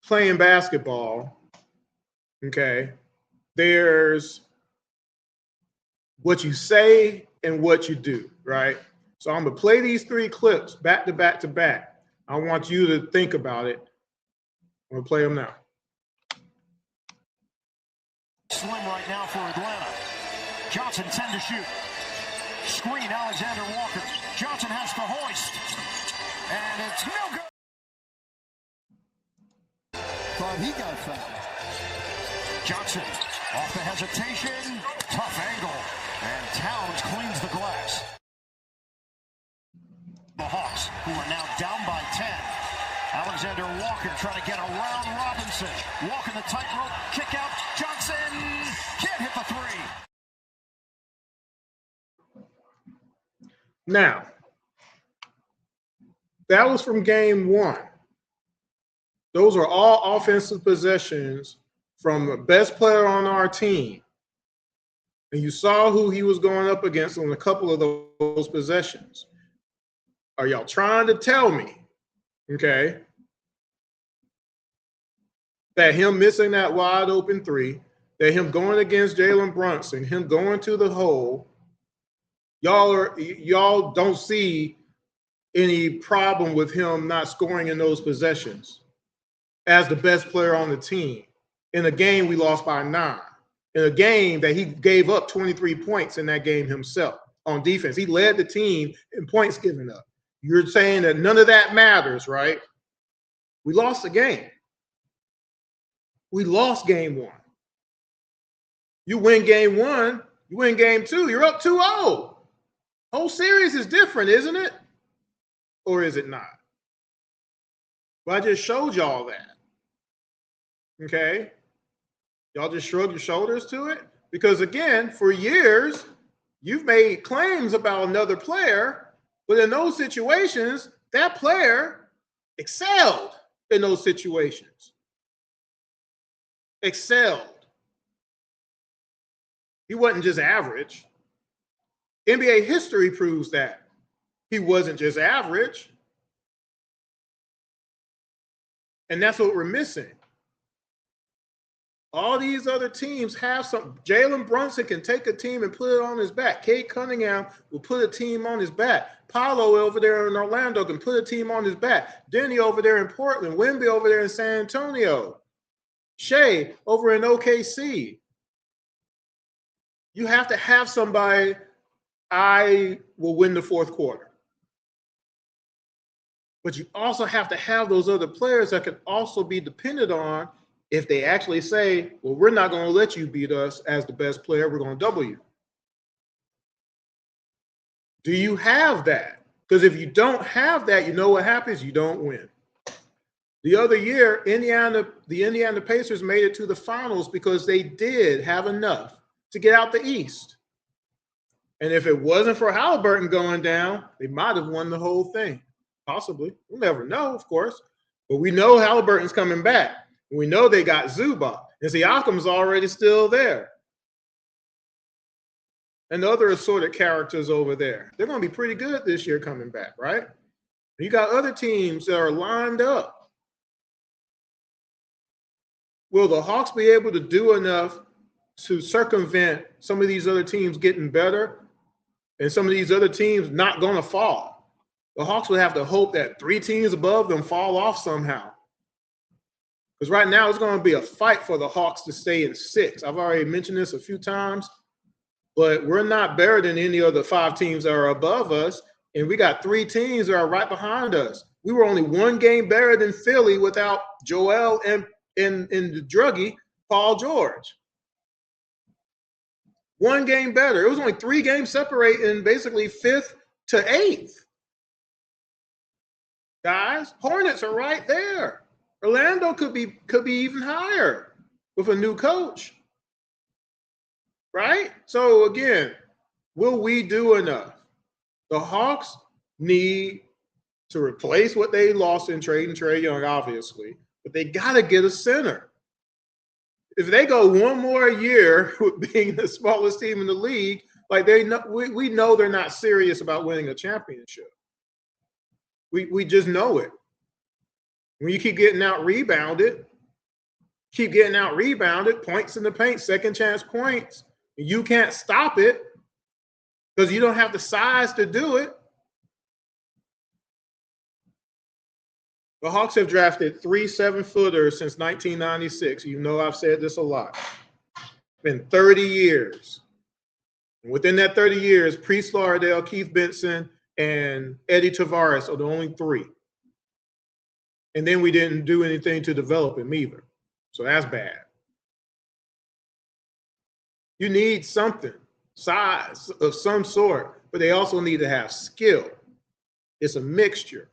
playing basketball, okay, there's what you say and what you do, right? So I'm going to play these 3 clips back to back to back. I want you to think about it. I'm going to play them now. Slim right now for Atlanta. Johnson 10 to shoot. Screen Alexander Walker. Johnson has to hoist. And it's no good. Thought he got fouled. Johnson off the hesitation. Tough angle. And Towns cleans the glass. The Hawks, who are now down by 10. Alexander Walker trying to get around Robinson. Walking the tightrope. Kick out. Johnson can't hit the 3. Now, that was from game 1. Those are all offensive possessions from the best player on our team. And you saw who he was going up against on a couple of those possessions. Are y'all trying to tell me, okay, that him missing that wide open three, that him going against Jalen Brunson, him going to the hole, y'all don't see any problem with him not scoring in those possessions as the best player on the team in a game we lost by 9, in a game that he gave up 23 points in that game himself on defense. He led the team in points given up. You're saying that none of that matters, right? We lost the game. We lost game 1. You win game 1, you win game 2, you're up 2-0. Whole series is different, isn't it? Or is it not? Well, I just showed y'all that. Okay? Y'all just shrug your shoulders to it? Because again, for years, you've made claims about another player, but in those situations, that player excelled in those situations. Excelled. He wasn't just average. NBA history proves that. He wasn't just average. And that's what we're missing. All these other teams have some. Jalen Brunson can take a team and put it on his back. Cade Cunningham will put a team on his back. Paolo over there in Orlando can put a team on his back. Denny over there in Portland. Wemby over there in San Antonio. Shea over in OKC. You have to have somebody. I will win the fourth quarter. But you also have to have those other players that can also be depended on if they actually say, well, we're not going to let you beat us as the best player. We're going to double you. Do you have that? Because if you don't have that, you know what happens? You don't win. The other year, the Indiana Pacers made it to the finals because they did have enough to get out the East. And if it wasn't for Halliburton going down, they might have won the whole thing. Possibly. We'll never know, of course. But we know Halliburton's coming back. We know they got Zubac. And Siakam's already still there. And the other assorted characters over there. They're going to be pretty good this year coming back, right? You got other teams that are lined up. Will the Hawks be able to do enough to circumvent some of these other teams getting better and some of these other teams not going to fall? The Hawks would have to hope that 3 teams above them fall off somehow. Because right now it's going to be a fight for the Hawks to stay in 6. I've already mentioned this a few times, but we're not better than any of the 5 teams that are above us. And we got 3 teams that are right behind us. We were only 1 game better than Philly without Joel and the druggie, Paul George. 1 game better. It was only 3 games separating basically 5th to 8th. Guys, Hornets are right there. Orlando could be even higher with a new coach. Right? So again, will we do enough? The Hawks need to replace what they lost in trading Trae Young, obviously, but they got to get a center. If they go 1 more year with being the smallest team in the league, like we know they're not serious about winning a championship. We just know it. When you keep getting out rebounded, points in the paint, second chance points, you can't stop it because you don't have the size to do it. The Hawks have drafted 3 7-footers since 1996. You know I've said this a lot. It's been 30 years. And within that 30 years, Priest Lardell, Keith Benson, and Eddie Tavares are the only 3. And then we didn't do anything to develop him either. So that's bad. You need something, size of some sort, but they also need to have skill. It's a mixture.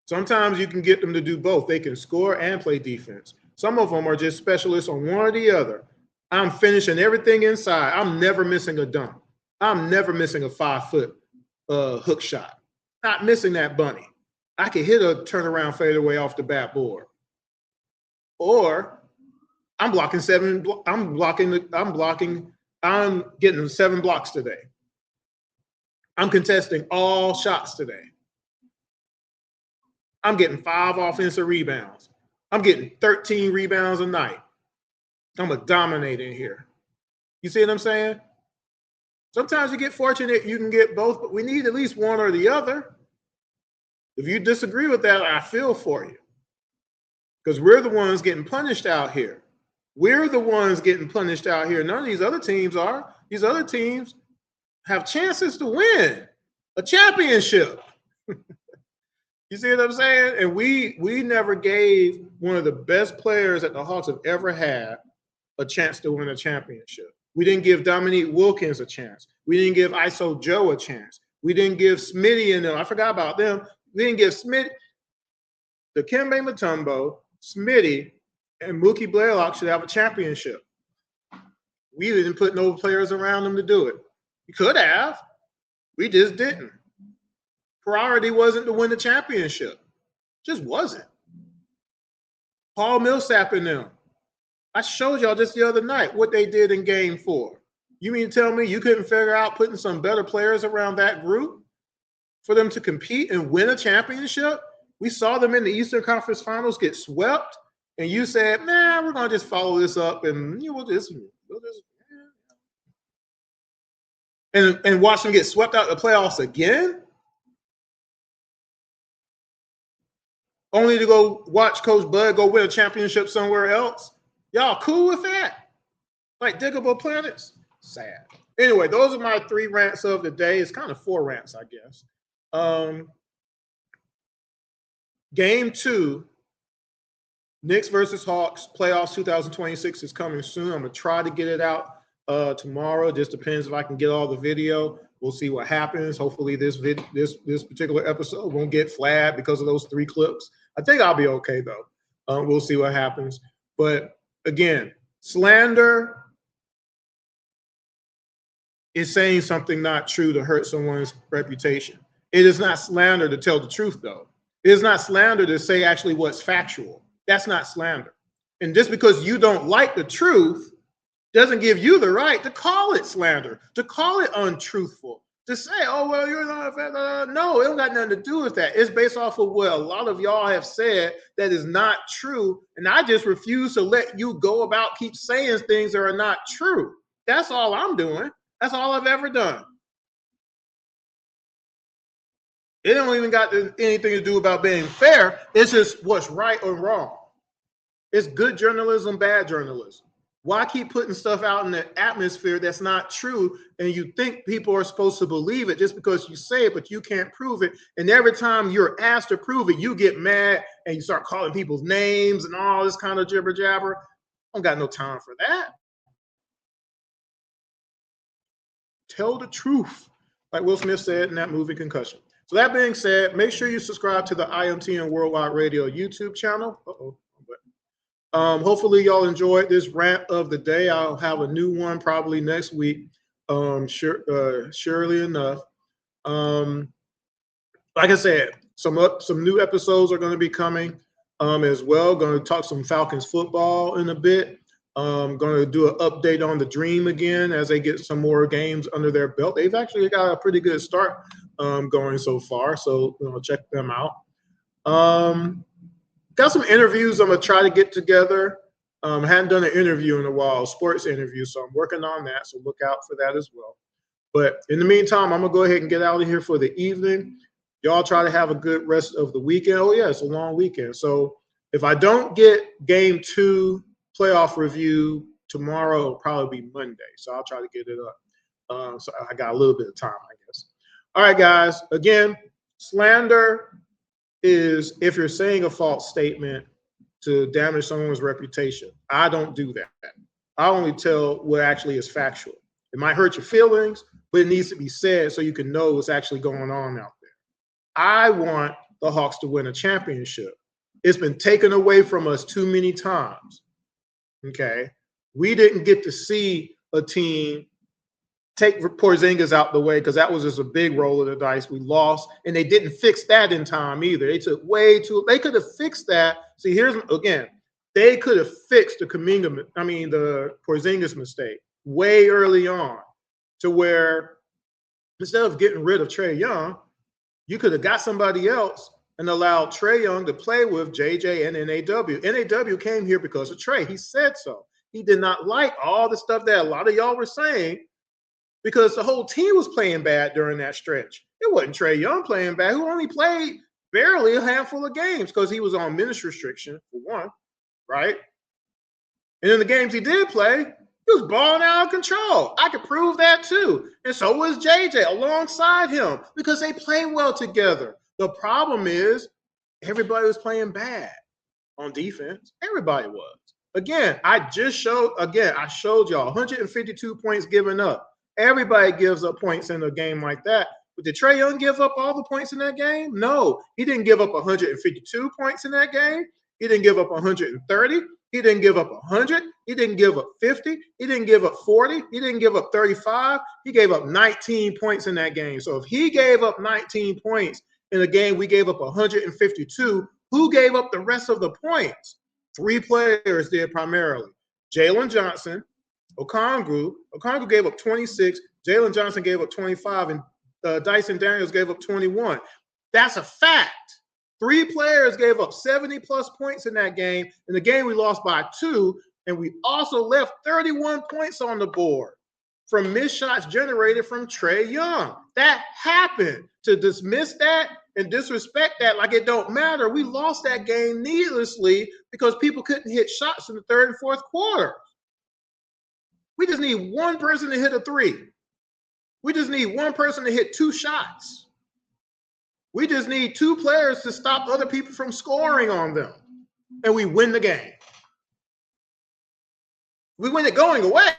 Sometimes you can get them to do both. They can score and play defense. Some of them are just specialists on one or the other. I'm finishing everything inside. I'm never missing a dunk. I'm never missing a 5-foot hook shot. Not missing that bunny. I can hit a turnaround fadeaway off the backboard. Or I'm blocking 7. I'm getting 7 blocks today. I'm contesting all shots today. I'm getting 5 offensive rebounds. I'm getting 13 rebounds a night. I'm a dominator in here. You see what I'm saying? Sometimes you get fortunate, you can get both, but we need at least one or the other. If you disagree with that, I feel for you. Because we're the ones getting punished out here. We're the ones getting punished out here. None of these other teams are. These other teams have chances to win a championship. You see what I'm saying? And we never gave one of the best players that the Hawks have ever had a chance to win a championship. We didn't give Dominique Wilkins a chance. We didn't give ISO Joe a chance. We didn't give Smitty and them. I forgot about them. We didn't give Smitty, Dikembe Mutombo, Smitty, and Mookie Blaylock should have a championship. We didn't put no players around them to do it. We could have. We just didn't. Priority wasn't to win the championship. Just wasn't. Paul Millsap and them. I showed y'all just the other night what they did in Game 4. You mean to tell me you couldn't figure out putting some better players around that group for them to compete and win a championship? We saw them in the Eastern Conference Finals get swept, and you said, "Man, we're going to just follow this up and we'll just and watch them get swept out of the playoffs again." Only to go watch Coach Bud go win a championship somewhere else. Y'all cool with that? Like Diggable Planets? Sad. Anyway, those are my 3 rants of the day. It's kind of 4 rants, I guess. Game 2, Knicks versus Hawks, playoffs 2026 is coming soon. I'm going to try to get it out tomorrow. It just depends if I can get all the video. We'll see what happens. Hopefully this particular episode won't get flagged because of those 3 clips. I think I'll be okay, though. We'll see what happens. But again, slander is saying something not true to hurt someone's reputation. It is not slander to tell the truth, though. It is not slander to say actually what's factual. That's not slander. And just because you don't like the truth doesn't give you the right to call it slander, to call it untruthful, to say, "Oh, well, you're not." No, it don't got nothing to do with that. It's based off of what a lot of y'all have said that is not true. And I just refuse to let you go about keep saying things that are not true. That's all I'm doing. That's all I've ever done. It don't even got anything to do about being fair. It's just what's right or wrong. It's good journalism, bad journalism. Why keep putting stuff out in the atmosphere that's not true and you think people are supposed to believe it just because you say it, but you can't prove it? And every time you're asked to prove it, you get mad and you start calling people's names and all this kind of jibber jabber. I don't got no time for that. Tell the truth, like Will Smith said in that movie Concussion. So that being said, make sure you subscribe to the IMTN Worldwide Radio YouTube channel. Hopefully y'all enjoyed this rant of the day. I'll have a new one probably next week, surely enough. Like I said, some new episodes are going to be coming as well. Going to talk some Falcons football in a bit. Going to do an update on the Dream again as they get some more games under their belt. They've actually got a pretty good start going so far, so check them out. Got some interviews I'm going to try to get together. Hadn't done an interview in a while, sports interview, so I'm working on that, so look out for that as well. But in the meantime, I'm going to go ahead and get out of here for the evening. Y'all try to have a good rest of the weekend. Oh, yeah, it's a long weekend. So if I don't get Game 2 playoff review tomorrow, it'll probably be Monday, so I'll try to get it up. So I got a little bit of time, I guess. All right, guys. Again, slander is if you're saying a false statement to damage someone's reputation. I don't do that. I only tell what actually is factual. It might hurt your feelings, but it needs to be said so you can know what's actually going on out there. I want the Hawks to win a championship. It's been taken away from us too many times. Okay? We didn't get to see a team take Porzingis out the way because that was just a big roll of the dice. We lost, and they didn't fix that in time either. They took way too – they could have fixed that. See, here's – again, they could have fixed the Porzingis mistake way early on, to where instead of getting rid of Trae Young, you could have got somebody else and allowed Trae Young to play with JJ and NAW. NAW came here because of Trae. He said so. He did not like all the stuff that a lot of y'all were saying, because the whole team was playing bad during that stretch. It wasn't Trae Young playing bad, who only played barely a handful of games because he was on minutes restriction, for one, right? And in the games he did play, he was balling out of control. I could prove that too. And so was JJ alongside him, because they play well together. The problem is everybody was playing bad on defense. Everybody was. Again, I showed y'all 152 points given up. Everybody gives up points in a game like that. But did Trae Young give up all the points in that game? No. He didn't give up 152 points in that game. He didn't give up 130. He didn't give up 100. He didn't give up 50. He didn't give up 40. He didn't give up 35. He gave up 19 points in that game. So if he gave up 19 points in a game we gave up 152, who gave up the rest of the points? 3 players did primarily. Jalen Johnson, Okongwu gave up 26. Jalen Johnson gave up 25, and Dyson Daniels gave up 21. That's a fact. 3 players gave up 70-plus points in that game. In the game, we lost by 2, and we also left 31 points on the board from missed shots generated from Trae Young. That happened. To dismiss that and disrespect that like it don't matter, we lost that game needlessly because people couldn't hit shots in the third and fourth quarter. We just need one person to hit a 3. We just need one person to hit 2 shots. We just need 2 players to stop other people from scoring on them, and we win the game. We win it going away,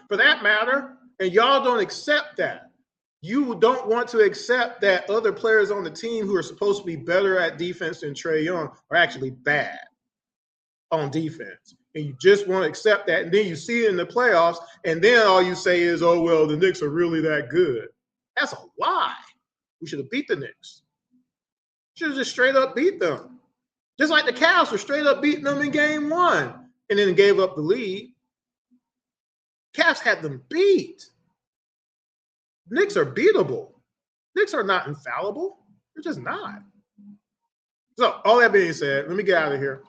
for that matter, and y'all don't accept that. You don't want to accept that other players on the team who are supposed to be better at defense than Trae Young are actually bad on defense. And you just want to accept that. And then you see it in the playoffs, and then all you say is, oh, well, the Knicks are really that good. That's a lie. We should have beat the Knicks. Should have just straight up beat them. Just like the Cavs were straight up beating them in game 1 and then gave up the lead. Cavs had them beat. Knicks are beatable. Knicks are not infallible. They're just not. So all that being said, let me get out of here.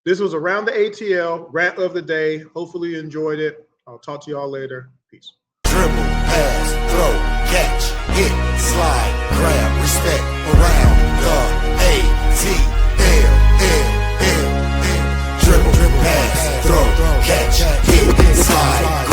This was Around the ATL, rant of the day. Hopefully you enjoyed it. I'll talk to y'all later. Peace. Dribble, pass, throw, catch, hit, slide, grab, respect, around the ATL. Dribble, pass, throw, catch, hit, slide,